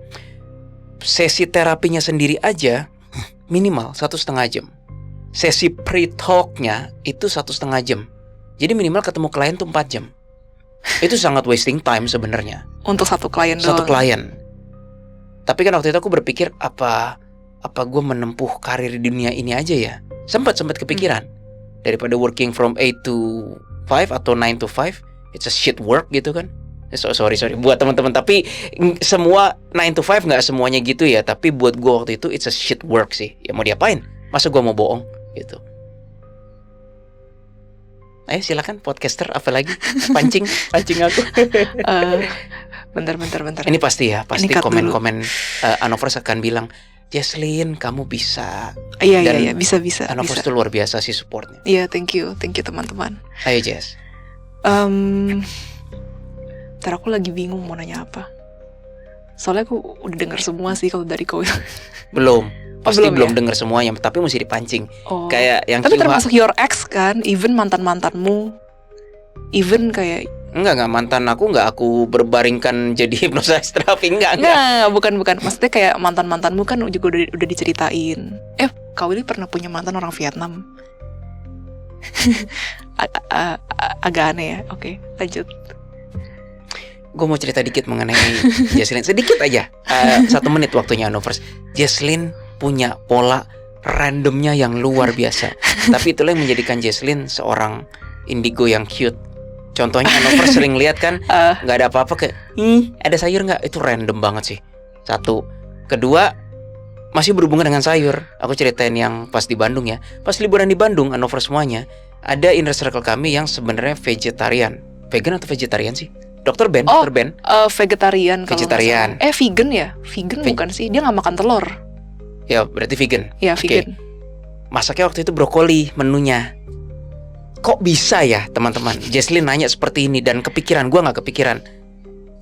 sesi terapinya sendiri aja minimal 1,5 jam. Sesi pre-talknya itu 1,5 jam. Jadi minimal ketemu klien tuh 4 jam. Itu sangat wasting time sebenarnya. Untuk satu klien doang. Satu klien. Tapi kan waktu itu aku berpikir apa gue menempuh karir di dunia ini aja ya. Sempat kepikiran. Daripada working from 8 to 5 atau 9 to 5, it's a shit work gitu kan. Sorry buat teman-teman, tapi semua 9 to 5 nggak semuanya gitu ya. Tapi buat gue waktu itu it's a shit work sih. Ya mau diapain? Masa gue mau bohong gitu. Ayo silakan podcaster, apa lagi? Pancing aku. Bentar. Ini pasti Ini komen-komen Anovers akan bilang, Jesslyn kamu bisa. Iya bisa. Anovers itu luar biasa sih supportnya. Iya, thank you teman-teman. Ayo Jess. Ntar aku lagi bingung mau nanya apa. Soalnya aku udah denger semua sih kalau dari kau. Belum. Pasti belum ya? denger semuanya, tapi mesti dipancing. Kayak yang tapi termasuk your ex kan, even mantanmu, even kayak enggak mantan aku nggak aku berbaringkan jadi hipnosis terapi enggak. Bukan. Maksudnya kayak mantanmu kan juga udah diceritain. Kau ini pernah punya mantan orang Vietnam. Agak aneh ya. Oke, lanjut. Gue mau cerita dikit mengenai Jesslyn, sedikit aja. 1 menit waktunya Anovers. Jesslyn punya pola randomnya yang luar biasa. Tapi itulah yang menjadikan Jesslyn seorang indigo yang cute. Contohnya Anovers sering lihat kan, nggak ada apa-apa kayak, ada sayur nggak? Itu random banget sih. 1. Kedua, masih berhubungan dengan sayur. Aku ceritain yang pas di Bandung ya. Pas liburan di Bandung, Anovers semuanya, ada inner circle kami yang sebenarnya vegetarian. Vegan atau vegetarian sih? Dr. Ben. Vegetarian. Vegetarian. Vegan ya? Vegan bukan sih? Dia nggak makan telur. Ya berarti vegan. Ya vegan. Masaknya waktu itu brokoli menunya. Kok bisa ya teman-teman? Jesslyn nanya seperti ini dan kepikiran, gue nggak kepikiran.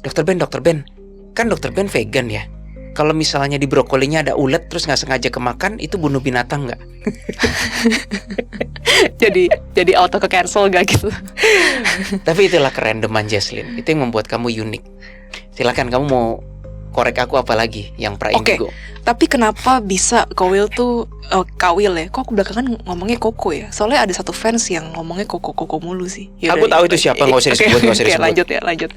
Dr. Ben, kan Dr. Ben vegan ya. Kalau misalnya di brokolinya ada ulet terus nggak sengaja kemakan, itu bunuh binatang nggak? jadi auto ke cancel gak gitu? Tapi itulah kerandoman Jesslyn. Itu yang membuat kamu unik. Silakan kamu mau korek aku apa lagi yang pra indigo. Tapi kenapa bisa Kawil tuh Kawil ya? Kok aku belakangan ngomongnya Koko ya? Soalnya ada satu fans yang ngomongnya Koko mulu sih. Aku tahu itu siapa, nggak usah disebut. Lanjut.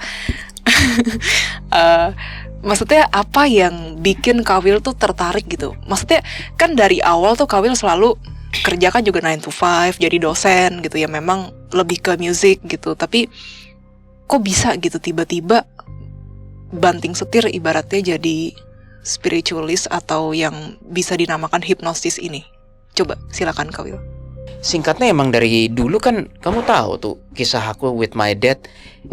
Maksudnya apa yang bikin Kawil tuh tertarik gitu? Maksudnya kan dari awal tuh Kawil selalu kerja kan juga 9 to 5, jadi dosen gitu ya, memang lebih ke musik gitu. Tapi kok bisa gitu tiba-tiba banting setir ibaratnya jadi spiritualis atau yang bisa dinamakan hipnosis ini? Coba silakan Kawil. Singkatnya emang dari dulu kan kamu tahu tuh kisah aku with my dad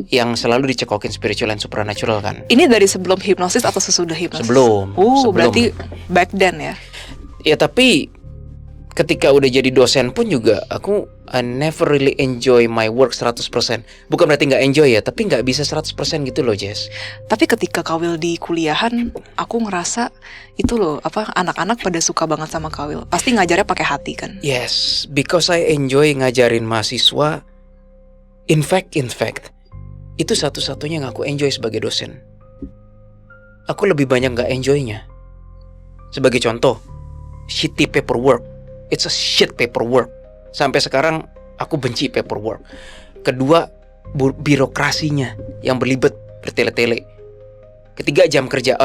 yang selalu dicekokin spiritual and supernatural kan. Ini dari sebelum hipnosis atau sesudah hipnosis? Sebelum. Berarti back then ya. Ya tapi ketika udah jadi dosen pun juga aku never really enjoy my work 100%. Bukan berarti gak enjoy ya, tapi gak bisa 100% gitu loh Jess. Tapi ketika Kawil di kuliahan, aku ngerasa itu loh, anak-anak pada suka banget sama Kawil. Pasti ngajarnya pakai hati kan? Yes, because I enjoy ngajarin mahasiswa. In fact, itu satu-satunya yang aku enjoy sebagai dosen. Aku lebih banyak gak enjoynya. Sebagai contoh, shitty paperwork. It's a shit paperwork. Sampai sekarang aku benci paperwork. Kedua, birokrasinya yang berlibat bertele-tele. Ketiga, jam kerja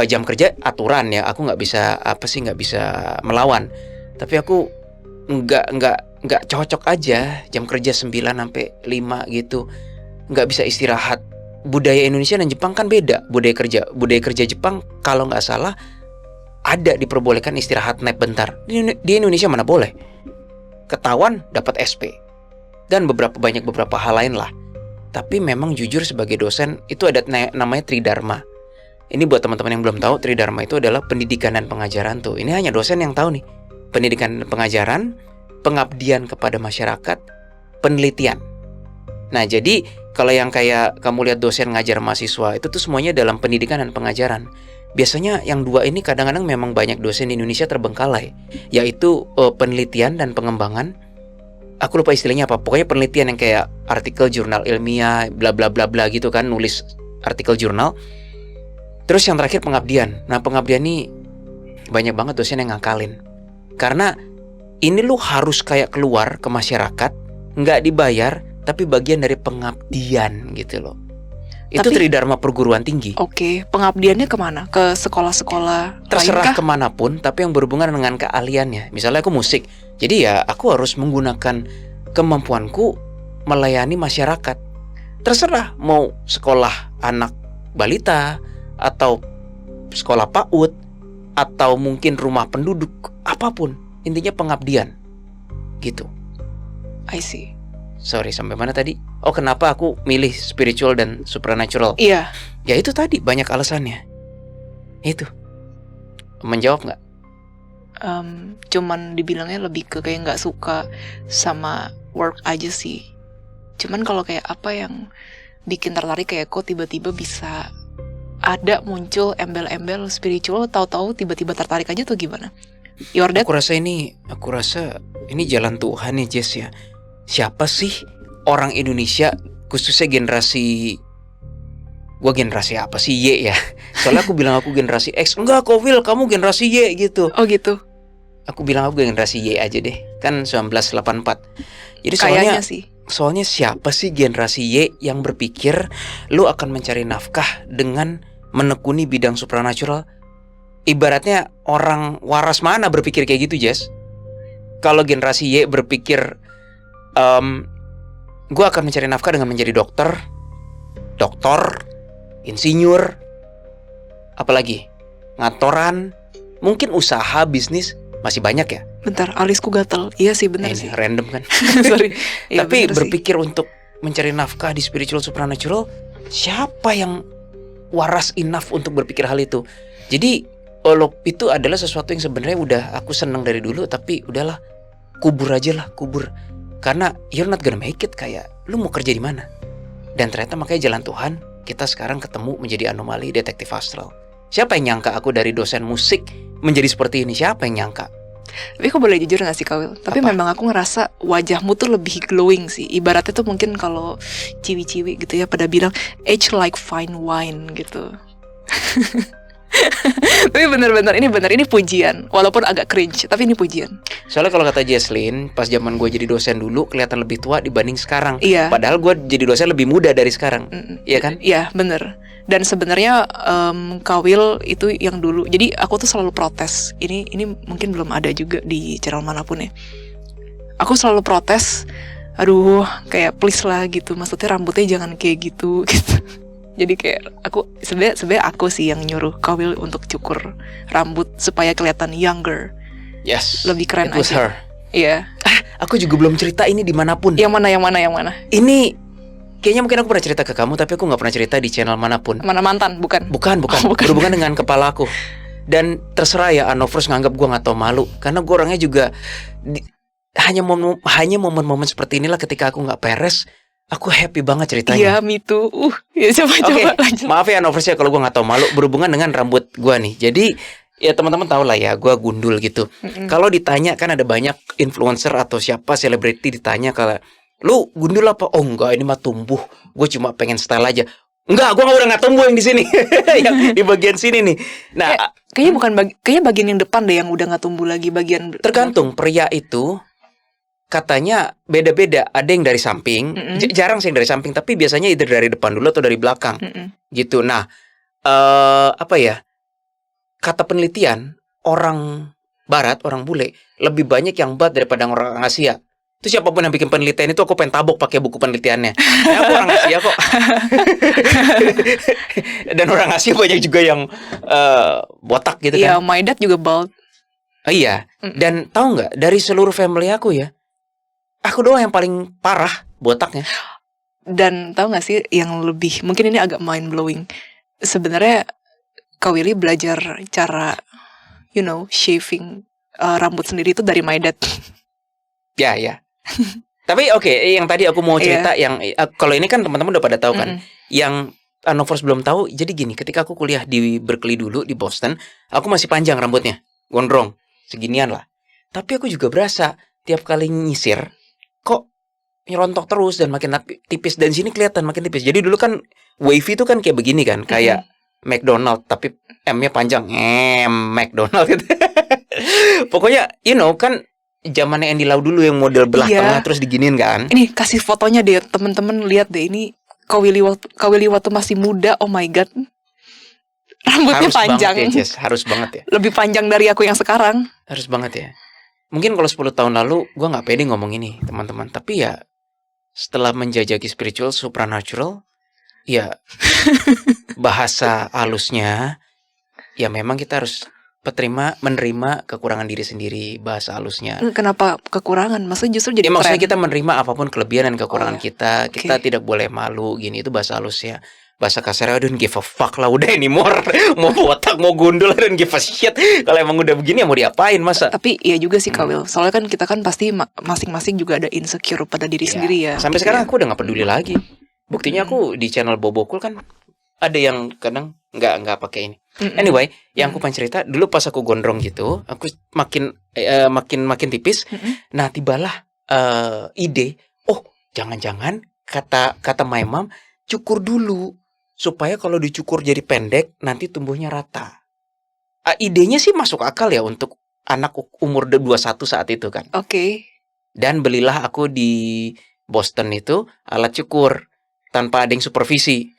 aturan ya. Aku nggak bisa melawan. Tapi aku nggak cocok aja jam kerja 9 sampai 5 gitu. Nggak bisa istirahat. Budaya Indonesia dan Jepang kan beda. Budaya kerja Jepang kalau nggak salah ada diperbolehkan istirahat nap bentar. Di Indonesia mana boleh? Ketahuan dapat SP dan beberapa hal lain lah. Tapi memang jujur sebagai dosen itu ada namanya tridharma. Ini buat teman-teman yang belum tahu, Tridharma itu adalah pendidikan dan pengajaran tuh. Ini hanya dosen yang tahu nih. Pendidikan dan pengajaran, pengabdian kepada masyarakat, penelitian. Nah, jadi kalau yang kayak kamu lihat dosen ngajar mahasiswa, itu tuh semuanya dalam pendidikan dan pengajaran. Biasanya yang dua ini kadang-kadang memang banyak dosen di Indonesia terbengkalai, yaitu penelitian dan pengembangan. Aku lupa istilahnya apa. Pokoknya penelitian yang kayak artikel jurnal ilmiah, bla bla bla bla gitu kan, nulis artikel jurnal. Terus yang terakhir pengabdian. Nah, pengabdian ini banyak banget dosen yang ngakalin. Karena ini lu harus kayak keluar ke masyarakat, nggak dibayar, tapi bagian dari pengabdian gitu loh. Itu Tridharma perguruan tinggi. Oke, pengabdiannya kemana? Ke sekolah-sekolah Terserah lain kah? kemanapun, tapi yang berhubungan dengan keahliannya. Misalnya aku musik, jadi ya aku harus menggunakan kemampuanku melayani masyarakat. Terserah mau sekolah anak balita, atau sekolah PAUD, atau mungkin rumah penduduk, apapun. Intinya pengabdian gitu. I see. Sorry, sampai mana tadi? Oh, kenapa aku milih spiritual dan supernatural? Iya. Ya itu tadi, banyak alasannya. Itu menjawab nggak? Cuman dibilangnya lebih ke kayak nggak suka sama work aja sih. Cuman kalau kayak apa yang bikin tertarik, kayak kok tiba-tiba bisa ada muncul embel-embel spiritual, tahu-tahu tiba-tiba tertarik aja tuh gimana? Your dad? Aku rasa ini jalan Tuhan ya, Jess ya. Siapa sih orang Indonesia, khususnya generasi, gua generasi apa sih, Y ya? Soalnya aku bilang aku generasi X. Enggak kok, Will, kamu generasi Y gitu. Oh gitu. Aku bilang aku generasi Y aja deh. Kan 1984. Jadi Kayaknya sih. soalnya siapa sih generasi Y yang berpikir lu akan mencari nafkah dengan menekuni bidang supernatural? Ibaratnya orang waras mana berpikir kayak gitu, Jess? Kalau generasi Y berpikir gue akan mencari nafkah dengan menjadi dokter, insinyur, apalagi ngantoran, mungkin usaha, bisnis, masih banyak ya. Bentar, alisku gatal. Iya sih, benar sih. Random kan. Sorry. Ya, tapi berpikir untuk mencari nafkah di spiritual supernatural, siapa yang waras enough untuk berpikir hal itu? Jadi itu adalah sesuatu yang sebenarnya udah aku seneng dari dulu, tapi udahlah, kubur aja lah, kubur. Karena you're not gonna make it, kayak lu mau kerja di mana? Dan ternyata makanya jalan Tuhan, kita sekarang ketemu menjadi anomali detektif astral. Siapa yang nyangka aku dari dosen musik menjadi seperti ini? Siapa yang nyangka? Tapi aku boleh jujur gak sih, Kawil? Tapi memang aku ngerasa wajahmu tuh lebih glowing sih. Ibaratnya tuh mungkin kalau ciwi-ciwi gitu ya pada bilang age like fine wine gitu. Tapi bener-bener ini pujian, walaupun agak cringe, tapi ini pujian. Soalnya kalau kata Jesslyn, pas zaman gue jadi dosen dulu kelihatan lebih tua dibanding sekarang. Iya. Padahal gue jadi dosen lebih muda dari sekarang. Iya kan? Iya, bener. Dan sebenarnya Kawil itu yang dulu. Jadi aku tuh selalu protes. Ini mungkin belum ada juga di channel manapun ya. Aku selalu protes. Aduh, kayak please lah gitu. Maksudnya rambutnya jangan kayak gitu gitu. Jadi kayak aku sebenarnya aku sih yang nyuruh Kawil untuk cukur rambut supaya kelihatan younger. Yes. Lebih keren it was aja. Her. Iya. Aku juga belum cerita ini dimanapun. Yang mana? Ini kayaknya mungkin aku pernah cerita ke kamu, tapi aku nggak pernah cerita di channel manapun. Mana mantan? Bukan. Bukan. Berhubungan dengan kepala aku. Dan terserah ya, Anovers nganggap gue nggak tahu malu, karena gue orangnya juga hanya momen-momen seperti inilah ketika aku nggak peres. Aku happy banget ceritanya. Iya, me too. Ya coba lanjut. Maaf ya Anovers ya kalau gue nggak tahu malu, berhubungan dengan rambut gue nih. Jadi ya teman-teman tahu lah ya, gue gundul gitu. Kalau ditanya, kan ada banyak influencer atau siapa selebriti ditanya kalau lu gundul apa? Oh enggak, ini mah tumbuh. Gue cuma pengen style aja. Enggak, gue udah nggak tumbuh yang di sini, yang di bagian sini nih. Nah, kayaknya bagian yang depan deh yang udah nggak tumbuh lagi, bagian tergantung. Pria itu katanya beda-beda. Ada yang dari samping, jarang sih yang dari samping, tapi biasanya either dari depan dulu atau dari belakang, gitu. Nah, kata penelitian, orang Barat, orang bule lebih banyak yang bat daripada orang Asia. Itu siapapun yang bikin penelitian itu aku pengen tabok pakai buku penelitiannya. Aku orang Asia kok. Dan orang Asia banyak juga yang botak gitu kan. Iya, my dad juga bald. Iya. Dan tahu nggak, dari seluruh family aku ya, aku doang yang paling parah botaknya. Dan tahu nggak sih yang lebih, mungkin ini agak mind blowing. Sebenarnya Kak Willy belajar cara shaving rambut sendiri itu dari my dad. Ya. Tapi oke, yang tadi aku mau cerita yang kalau ini kan teman-teman udah pada tahu kan. Yang Novers belum tahu. Jadi gini, ketika aku kuliah di Berkeley dulu di Boston, aku masih panjang rambutnya, gondrong, seginian lah. Tapi aku juga berasa tiap kali nyisir kok rontok terus dan makin tipis, dan sini kelihatan makin tipis. Jadi dulu kan wavy itu kan kayak begini kan, kayak McDonald tapi M-nya panjang, McDonald gitu. Pokoknya kan zamannya Andy Lau dulu yang model belah tengah terus diginin kan. Ini kasih fotonya deh teman-teman, lihat deh ini Kak Willy waktu masih muda. Oh my god. Rambutnya harus panjang. Banget ya, Jess. Harus banget ya. Lebih panjang dari aku yang sekarang. Harus banget ya. Mungkin kalau 10 tahun lalu gue gak pede ngomong ini teman-teman. Tapi ya setelah menjajaki spiritual supernatural, ya bahasa halusnya ya memang kita harus menerima kekurangan diri sendiri, bahasa halusnya. Kenapa kekurangan? Maksudnya justru jadi maksudnya kita menerima apapun kelebihan dan kekurangan kita. Okay. Kita tidak boleh malu gini, itu bahasa halusnya. Bahasa kasarnya, don't give a fuck lah udah anymore. Mau botak, mau gundul, don't give a shit. Kalau emang udah begini ya mau diapain masa. Tapi iya juga sih Kak Will. Soalnya kan kita kan pasti masing-masing juga ada insecure pada diri sendiri ya. Sampai sekarang aku udah gak peduli lagi. Buktinya aku di channel Bobokul kan ada yang kadang nggak pakai ini. Anyway, yang aku pengen cerita dulu pas aku gondrong gitu, aku makin tipis. Nah, tibalah ide, jangan-jangan kata my mom cukur dulu supaya kalau dicukur jadi pendek nanti tumbuhnya rata. Idenya sih masuk akal ya untuk anak umur 21 saat itu kan. Oke. Dan belilah aku di Boston itu alat cukur tanpa ada yang supervisi.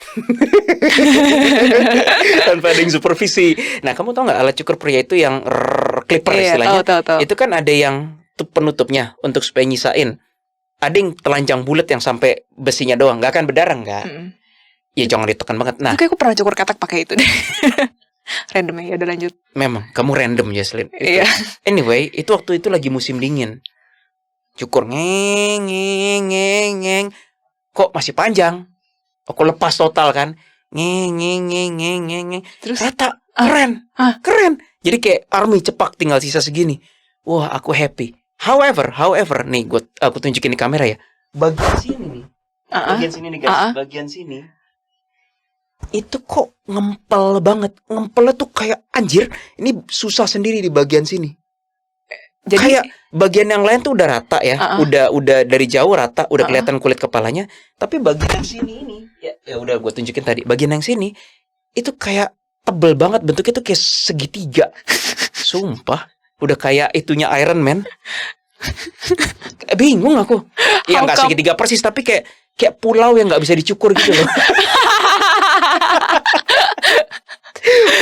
Tanpa ada yang supervisi. Nah, kamu tahu nggak alat cukur pria itu yang clipper istilahnya? Tahu. Itu kan ada yang penutupnya untuk supaya nyisain. Ada yang telanjang bulat yang sampai besinya doang, nggak akan berdarah nggak? Ya jangan ditekan banget. Nah, oke, aku pernah cukur katak pakai itu deh. Random ya, udah lanjut. Memang kamu random ya, Selin. Iya. Anyway, itu waktu itu lagi musim dingin. Cukur ngeng. Kok masih panjang? Aku lepas total kan. Ngeng. Terus rata. Keren. Jadi kayak army cepak tinggal sisa segini. Wah, aku happy. However, nih aku tunjukin di kamera ya. Bagian sini nih. Bagian sini nih guys. Bagian sini. Itu kok ngempel banget. Ngempelnya tuh kayak anjir. Ini susah sendiri di bagian sini. Jadi kayak bagian yang lain tuh udah rata ya. Udah dari jauh rata, udah kelihatan kulit kepalanya. Tapi bagian yang sini ini ya udah gue tunjukin tadi. Bagian yang sini itu kayak tebel banget, bentuknya tuh kayak segitiga. Sumpah, udah kayak itunya Iron Man. Bingung aku. Ya nggak segitiga persis, tapi kayak pulau yang nggak bisa dicukur gitu loh.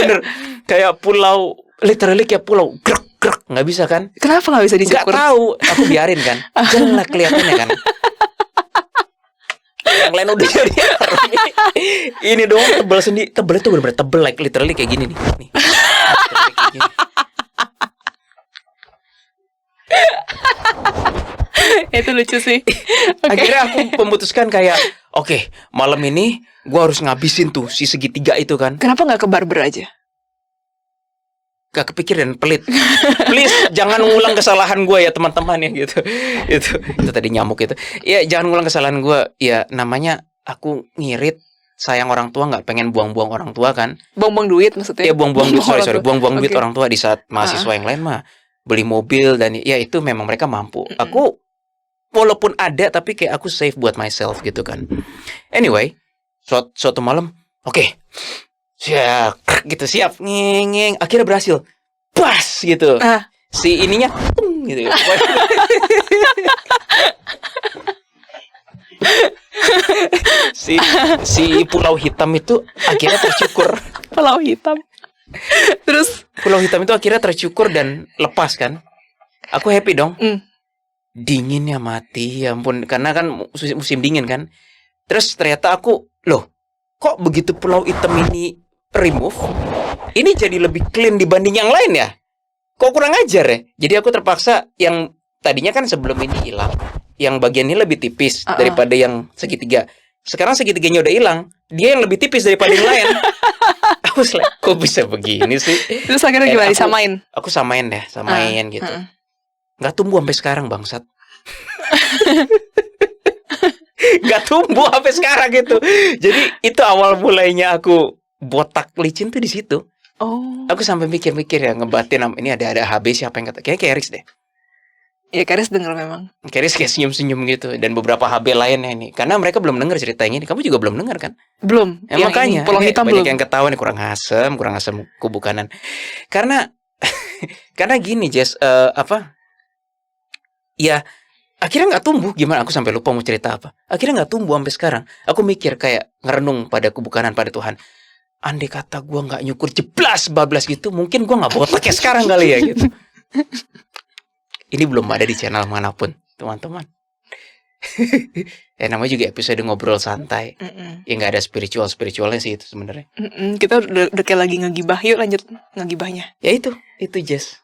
Bener, kayak pulau, literally kayak pulau. Grek, nggak bisa kan? Kenapa nggak bisa dicukur? Nggak tahu, aku biarin kan. Jelek kelihatannya kan. Yang lain udah jadi army. Ini doang tebel sendiri. Tebel itu bener-bener tebel, like literally kayak gini nih. Itu lucu sih. Akhirnya aku memutuskan kayak oke, malam ini gue harus ngabisin tuh si segitiga itu kan. Kenapa nggak ke barber aja? Gak kepikiran, pelit. Please jangan ngulang kesalahan gue ya teman-teman ya gitu. Itu tadi nyamuk itu. Ya jangan ngulang kesalahan gue. Ya namanya aku ngirit, sayang orang tua, nggak pengen buang-buang orang tua kan. Buang-buang duit maksudnya? Ya buang-buang duit, sorry buang-buang duit orang tua di saat mahasiswa yang lain mah beli mobil dan ya itu memang mereka mampu. Aku walaupun ada tapi kayak aku save buat myself gitu kan. Anyway, suatu malam, oke. Siap, gitu siap, ngeng, akhirnya berhasil, pas gitu, si ininya, gitu. si pulau hitam itu akhirnya tercukur. Pulau hitam. Terus pulau hitam itu akhirnya tercukur dan lepas kan. Aku happy dong. Dinginnya mati, ya ampun, karena kan musim dingin kan. Terus ternyata aku, loh, kok begitu pulau hitam ini remove, ini jadi lebih clean dibanding yang lain ya? Kok kurang ajar ya? Jadi aku terpaksa yang tadinya kan sebelum ini hilang, yang bagian ini lebih tipis daripada yang segitiga. Sekarang segitiganya udah hilang, dia yang lebih tipis daripada yang lain. I was like, kok bisa begini sih? Terus akhirnya gimana, disamain? Aku samain gitu. Nggak tumbuh sampai sekarang bangsat. Nggak tumbuh sampai sekarang gitu. Jadi itu awal mulainya aku botak licin tuh di situ. Oh. Aku sampai mikir-mikir ya, ngebatin ini ada HB siapa yang kata. Kayaknya Keris deh. Ya Keris denger memang. Keris kayak senyum-senyum gitu. Dan beberapa HB lainnya ini. Karena mereka belum denger cerita yang ini. Kamu juga belum denger kan? Belum. Ya, makanya Pulau Hitam banyak belum. yang ketawa nih, kurang asem kubu kanan. Karena gini Jess, ya akhirnya nggak tumbuh. Gimana? Aku sampai lupa mau cerita apa. Akhirnya nggak tumbuh sampai sekarang. Aku mikir kayak ngerenung pada kubu kanan, pada Tuhan. Andai kata gue nggak nyukur jeblas bablas gitu, mungkin gue nggak botak kayak sekarang kali ya gitu. Ini belum ada di channel manapun, teman-teman. Ya namanya juga episode ngobrol santai. Ya nggak ada spiritualnya sih itu sebenarnya. Kita udah kayak lagi ngegibah. Yuk lanjut ngegibahnya. Ya itu Jess.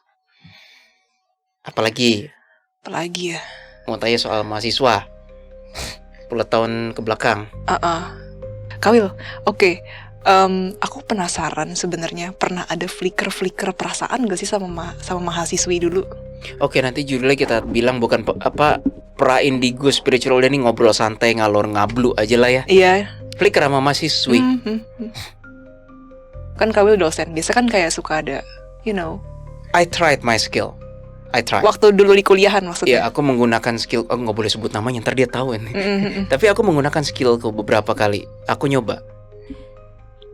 Apalagi ya? Mau tanya soal mahasiswa 10 tahun ke belakang. Kawil, oke. Aku penasaran sebenarnya, pernah ada flicker perasaan gak sih sama mahasiswi dulu? Oke, nanti judulnya kita bilang bukan pra indigo spiritual, dan ini ngobrol santai ngalor ngablu aja lah ya. Iya. Flicker sama mahasiswi. Kan Kawil dosen, biasa kan kayak suka ada, I tried my skill. Waktu dulu di kuliahan maksudnya. Ya, aku menggunakan skill. Aku nggak boleh sebut namanya, ntar dia tahu ini. Tapi aku menggunakan skillku beberapa kali. Aku nyoba.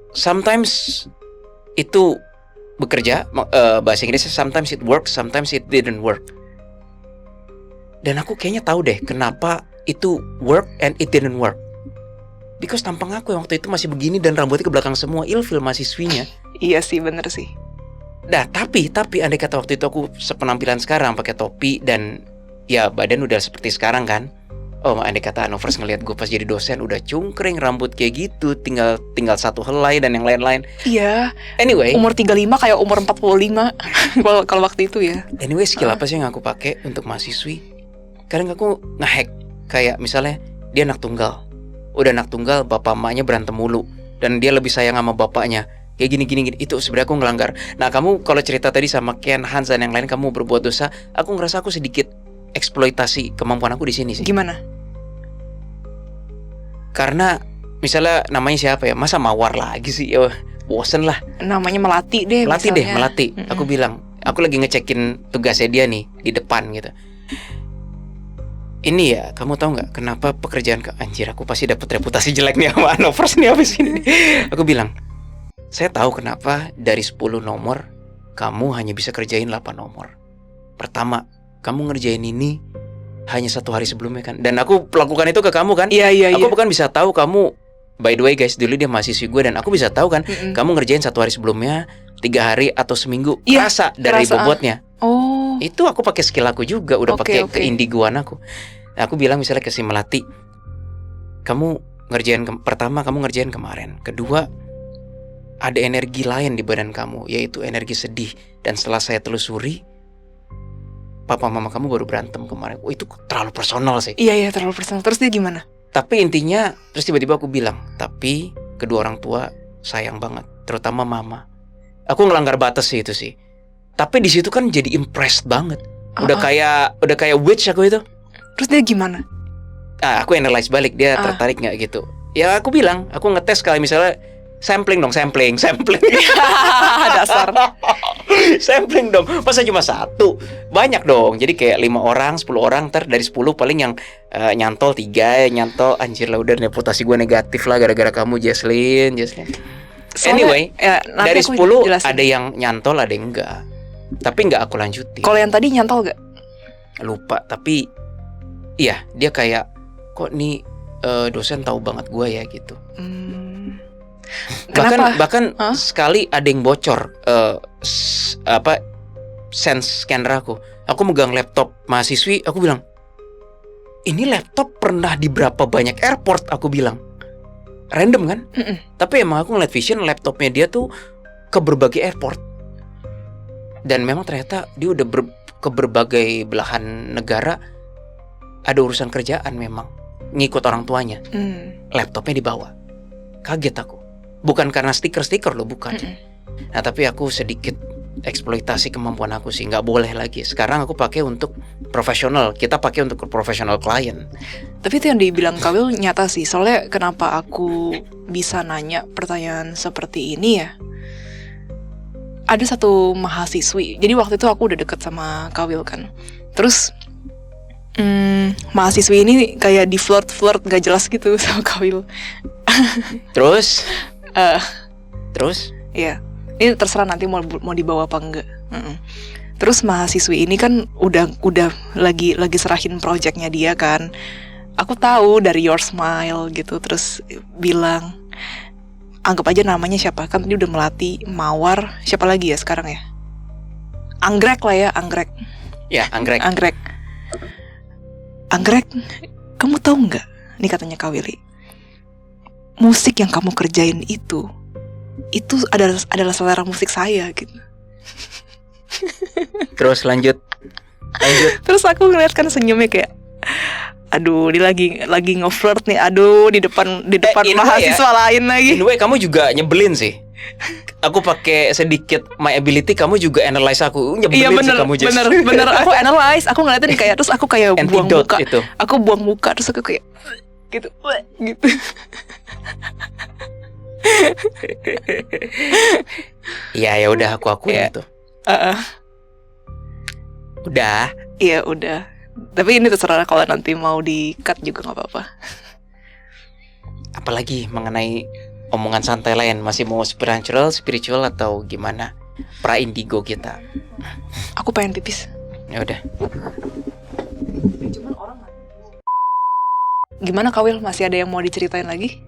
Sometimes itu bekerja, bahasa Inggrisnya sometimes it works, sometimes it didn't work. Dan aku kayaknya tahu deh kenapa itu work and it didn't work. Because tampang aku yang waktu itu masih begini dan rambutnya ke belakang semua, ilfil mahasiswinya. Iya sih, bener sih. Nah, tapi andai kata waktu itu aku sepenampilan sekarang pakai topi dan ya badan udah seperti sekarang kan. Oh, andai kata Anovers ngelihat gue pas jadi dosen udah cungkring, rambut kayak gitu, tinggal satu helai dan yang lain-lain. Iya. Anyway, umur 35 kayak umur 45 kalau waktu itu ya. Anyway, skill apa sih yang aku pakai untuk mahasiswi? Kadang aku ngehack, kayak misalnya dia anak tunggal. Udah anak tunggal, bapak emaknya berantem mulu dan dia lebih sayang sama bapaknya. Kayak gini, itu sebenarnya aku ngelanggar. Nah, kamu kalau cerita tadi sama Ken, Hans dan yang lain kamu berbuat dosa, aku ngerasa aku sedikit eksploitasi kemampuan aku di sini sih. Gimana? Karena misalnya namanya siapa ya? Masa Mawar lagi sih? Ya, bosen lah. Namanya Melati deh. Melati. Aku bilang, aku lagi ngecekin tugasnya dia nih di depan gitu. Ini ya, kamu tahu nggak kenapa pekerjaan anjir? Aku pasti dapat reputasi jelek nih sama Anovers nih habis ini. Aku bilang, saya tahu kenapa dari 10 nomor kamu hanya bisa kerjain 8 nomor. Pertama, kamu ngerjain ini hanya 1 hari sebelumnya kan. Dan aku lakukan itu ke kamu kan. Iya. Aku bukan bisa tahu kamu. By the way guys, dulu dia mahasiswi gue dan aku bisa tahu kan. Kamu ngerjain 1 hari sebelumnya, 3 hari atau seminggu. Kerasa dari bobotnya. Oh. Itu aku pakai skill aku juga. Udah pakai keindigoan aku. Nah, aku bilang misalnya ke si Melati, kamu ngerjain pertama kamu ngerjain kemarin. Kedua, ada energi lain di badan kamu, yaitu energi sedih. Dan setelah saya telusuri, papa mama kamu baru berantem kemarin. Itu terlalu personal sih. Iya, terlalu personal. Terus dia gimana? Tapi intinya, terus tiba-tiba aku bilang, tapi kedua orang tua sayang banget, terutama mama. Aku ngelanggar batas sih itu sih. Tapi di situ kan jadi impressed banget. Udah kayak witch aku itu. Terus dia gimana? Aku analyze balik, dia tertarik nggak gitu. Ya aku bilang, aku ngetes kali misalnya sampling. Dasar. Sampling dong. Masa cuma 1? Banyak dong. Jadi kayak 5 orang, 10 orang, dari 10 paling yang nyantol 3, nyantol. Anjir lah, udah reputasi gue negatif lah gara-gara kamu Jesslyn. Anyway, dari 10 ada yang nyantol, ada yang enggak. Tapi enggak aku lanjutin. Kalau yang tadi nyantol gak? Lupa, tapi iya, dia kayak kok nih dosen tahu banget gue ya gitu. Bahkan sekali ada yang bocor sense scanner aku. Aku megang laptop mahasiswi, aku bilang, ini laptop pernah di berapa banyak airport, aku bilang. Random kan? Tapi emang aku ngeliat vision laptopnya dia tuh ke berbagai airport. Dan memang ternyata dia udah ke berbagai belahan negara. Ada urusan kerjaan memang, ngikut orang tuanya. Laptopnya dibawa. Kaget aku. Bukan karena stiker-stiker loh, bukan. Mm-mm. Nah tapi aku sedikit eksploitasi kemampuan aku sih, nggak boleh lagi. Sekarang aku pakai untuk profesional, kita pakai untuk profesional klien. Tapi itu yang dibilang Kawil nyata sih. Soalnya kenapa aku bisa nanya pertanyaan seperti ini ya? Ada satu mahasiswi. Jadi waktu itu aku udah deket sama Kawil kan. Terus mahasiswi ini kayak di flirt gak jelas gitu sama Kawil. Terus? Eh, Terus? Iya. Ini terserah nanti mau dibawa apa enggak. Terus mahasiswi ini kan udah lagi serahin projectnya dia kan. Aku tahu dari Your Smile gitu. Terus bilang, anggap aja namanya siapa, kan tadi udah Melati, Mawar, siapa lagi ya sekarang ya? Anggrek lah ya, Anggrek. Ya, Anggrek. Anggrek, kamu tahu nggak? Ini katanya Kak Willy, musik yang kamu kerjain itu adalah selera musik saya gitu. Terus lanjut. Terus aku ngeliat kan senyumnya kayak, aduh, dia lagi nge-flirt nih, aduh, di depan mahasiswa lain lagi. Anyway, kamu juga nyebelin sih. Aku pakai sedikit my ability, kamu juga analyze aku. Nyebelin Iya sih kamu, Jess. bener. Aku analyze, aku ngeliatin kayak, terus aku kayak buang Antidote muka. itu. Aku buang muka, terus aku kayak gitu. Iya, ya udah, aku akuin itu. Udah. Iya udah. Tapi ini terserah, kalau nanti mau di cut juga nggak apa-apa. Apalagi mengenai omongan santai lain, masih mau spiritual atau gimana? Pra indigo kita. Aku pengen pipis. Ya udah. Gimana Kawil, masih ada yang mau diceritain lagi?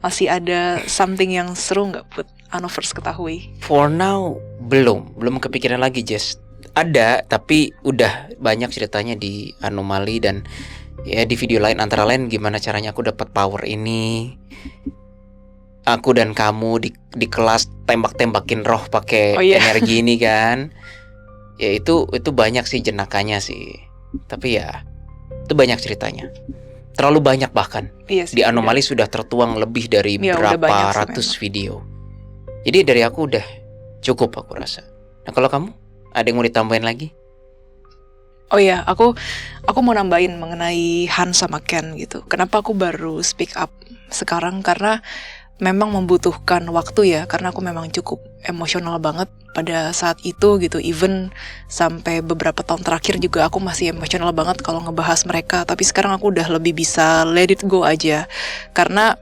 Masih ada something yang seru nggak buat Anovers ketahui? For now belum kepikiran lagi, Jess. Ada, tapi udah banyak ceritanya di Anomali dan ya di video lain, antara lain gimana caranya aku dapat power ini. Aku dan kamu di kelas tembak-tembakin roh pakai energi ini kan. Ya itu banyak sih jenakanya sih. Tapi ya itu banyak ceritanya. Terlalu banyak bahkan. Iya sih, di Anomali sudah tertuang lebih dari berapa ratus video. Jadi dari aku udah cukup aku rasa. Nah kalau kamu ada yang mau ditambahin lagi? Oh iya, aku mau nambahin mengenai Han sama Ken gitu. Kenapa aku baru speak up sekarang? Karena memang membutuhkan waktu ya. Karena aku memang cukup emosional banget pada saat itu gitu. Even sampai beberapa tahun terakhir juga aku masih emosional banget kalau ngebahas mereka. Tapi sekarang aku udah lebih bisa let it go aja. Karena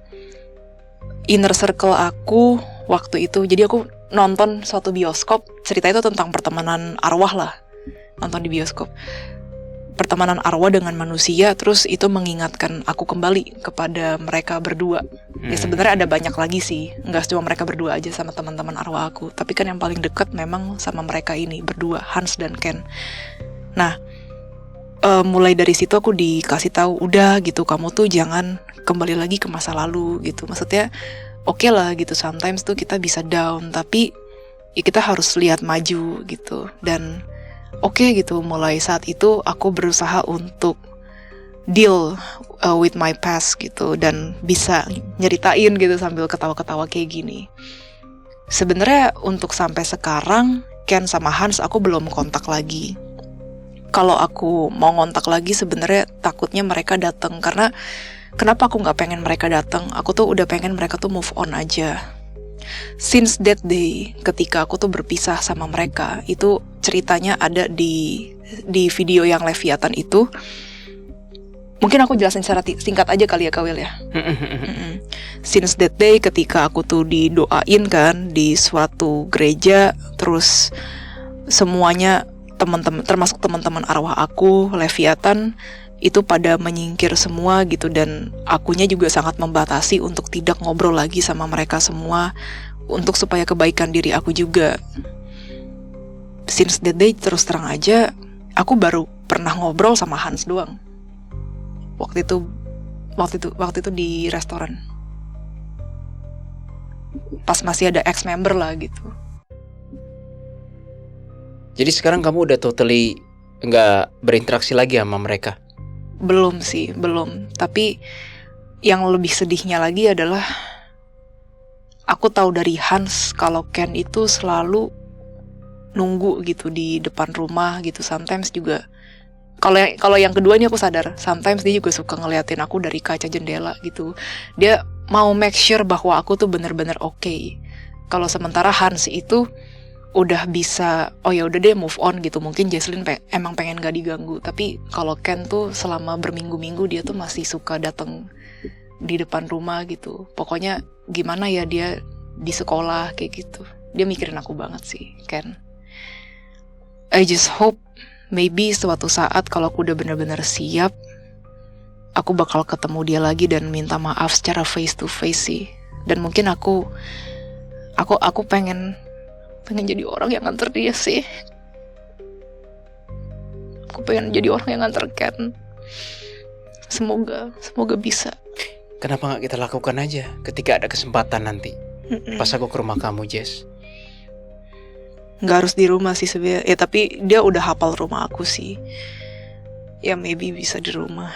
inner circle aku waktu itu, jadi aku nonton suatu bioskop, cerita itu tentang pertemanan arwah lah. Nonton di bioskop, pertemanan arwah dengan manusia, terus itu mengingatkan aku kembali kepada mereka berdua. Ya sebenarnya ada banyak lagi sih, nggak cuma mereka berdua aja sama teman-teman arwah aku, tapi kan yang paling dekat memang sama mereka ini berdua, Hans dan Ken. Nah, mulai dari situ aku dikasih tahu, udah gitu, kamu tuh jangan kembali lagi ke masa lalu gitu. Maksudnya oke lah gitu, sometimes tuh kita bisa down, tapi ya kita harus lihat maju gitu. Dan oke gitu, mulai saat itu aku berusaha untuk deal with my past gitu, dan bisa nyeritain gitu sambil ketawa-ketawa kayak gini. Sebenarnya untuk sampai sekarang Ken sama Hans aku belum kontak lagi. Kalau aku mau ngontak lagi sebenarnya takutnya mereka datang. Karena kenapa aku nggak pengen mereka datang? Aku tuh udah pengen mereka tuh move on aja. Since that day, ketika aku tuh berpisah sama mereka, itu ceritanya ada di video yang Leviathan itu. Mungkin aku jelasin secara singkat aja kali ya Kawil ya. Since that day, ketika aku tuh didoain kan di suatu gereja, terus semuanya teman-teman, termasuk teman-teman arwah aku, Leviathan, itu pada menyingkir semua gitu, dan akunya juga sangat membatasi untuk tidak ngobrol lagi sama mereka semua, untuk supaya kebaikan diri aku juga. Since that day, terus terang aja, aku baru pernah ngobrol sama Hans doang. Waktu itu di restoran. Pas masih ada ex-member lah gitu. Jadi sekarang kamu udah totally nggak berinteraksi lagi sama mereka? Belum sih, belum. Tapi yang lebih sedihnya lagi adalah aku tahu dari Hans kalau Ken itu selalu nunggu gitu di depan rumah gitu. Sometimes juga kalau yang kedua ini aku sadar, sometimes dia juga suka ngeliatin aku dari kaca jendela gitu. Dia mau make sure bahwa aku tuh bener-bener oke. Kalau sementara Hans itu udah bisa, oh ya udah deh move on gitu. Mungkin Jesslyn emang pengen gak diganggu. Tapi kalau Ken tuh selama berminggu-minggu dia tuh masih suka datang di depan rumah gitu. Pokoknya gimana ya dia di sekolah kayak gitu. Dia mikirin aku banget sih, Ken. I just hope maybe suatu saat kalau aku udah benar-benar siap, aku bakal ketemu dia lagi dan minta maaf secara face to face sih. Dan mungkin aku pengen jadi orang yang nganter dia sih. Aku pengen jadi orang yang nganter Ken. Semoga bisa. Kenapa nggak kita lakukan aja ketika ada kesempatan nanti? Pas aku ke rumah kamu, Jess. Nggak harus di rumah sih sebenarnya. Ya tapi dia udah hafal rumah aku sih. Ya maybe bisa di rumah.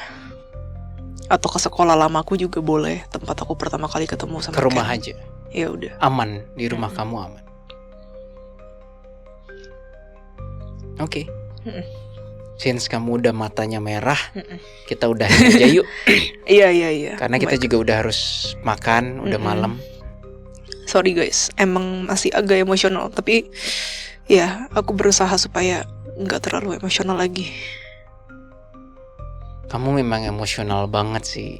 Atau ke sekolah lamaku juga boleh. Tempat aku pertama kali ketemu sama Ke rumah Ken. aja. Ya udah. Aman, di rumah kamu aman. Oke. Since kamu udah matanya merah, kita udah aja yuk. Iya. Karena kita juga udah harus makan, udah malam. Sorry guys, emang masih agak emosional. Tapi ya aku berusaha supaya nggak terlalu emosional lagi. Kamu memang emosional banget sih.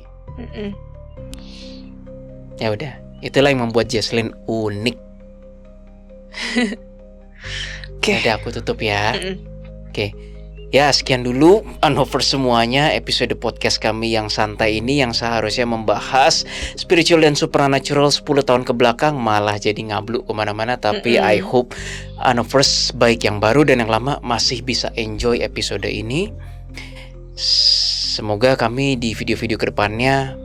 Ya udah, itulah yang membuat Jesslyn unik. Oke. Udah aku tutup ya. Oke. Ya sekian dulu Unhover semuanya, episode podcast kami yang santai ini yang seharusnya membahas spiritual dan supernatural 10 tahun ke belakang malah jadi ngabluk kemana-mana. Tapi I hope Unhovers baik yang baru dan yang lama masih bisa enjoy episode ini. Semoga kami di video-video kedepannya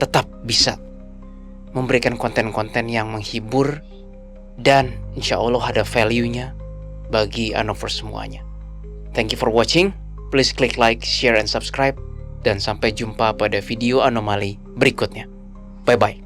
tetap bisa memberikan konten-konten yang menghibur dan insya Allah ada value-nya bagi Unhovers semuanya. Thank you for watching. Please click like, share, and subscribe. Dan sampai jumpa pada video anomali berikutnya. Bye-bye.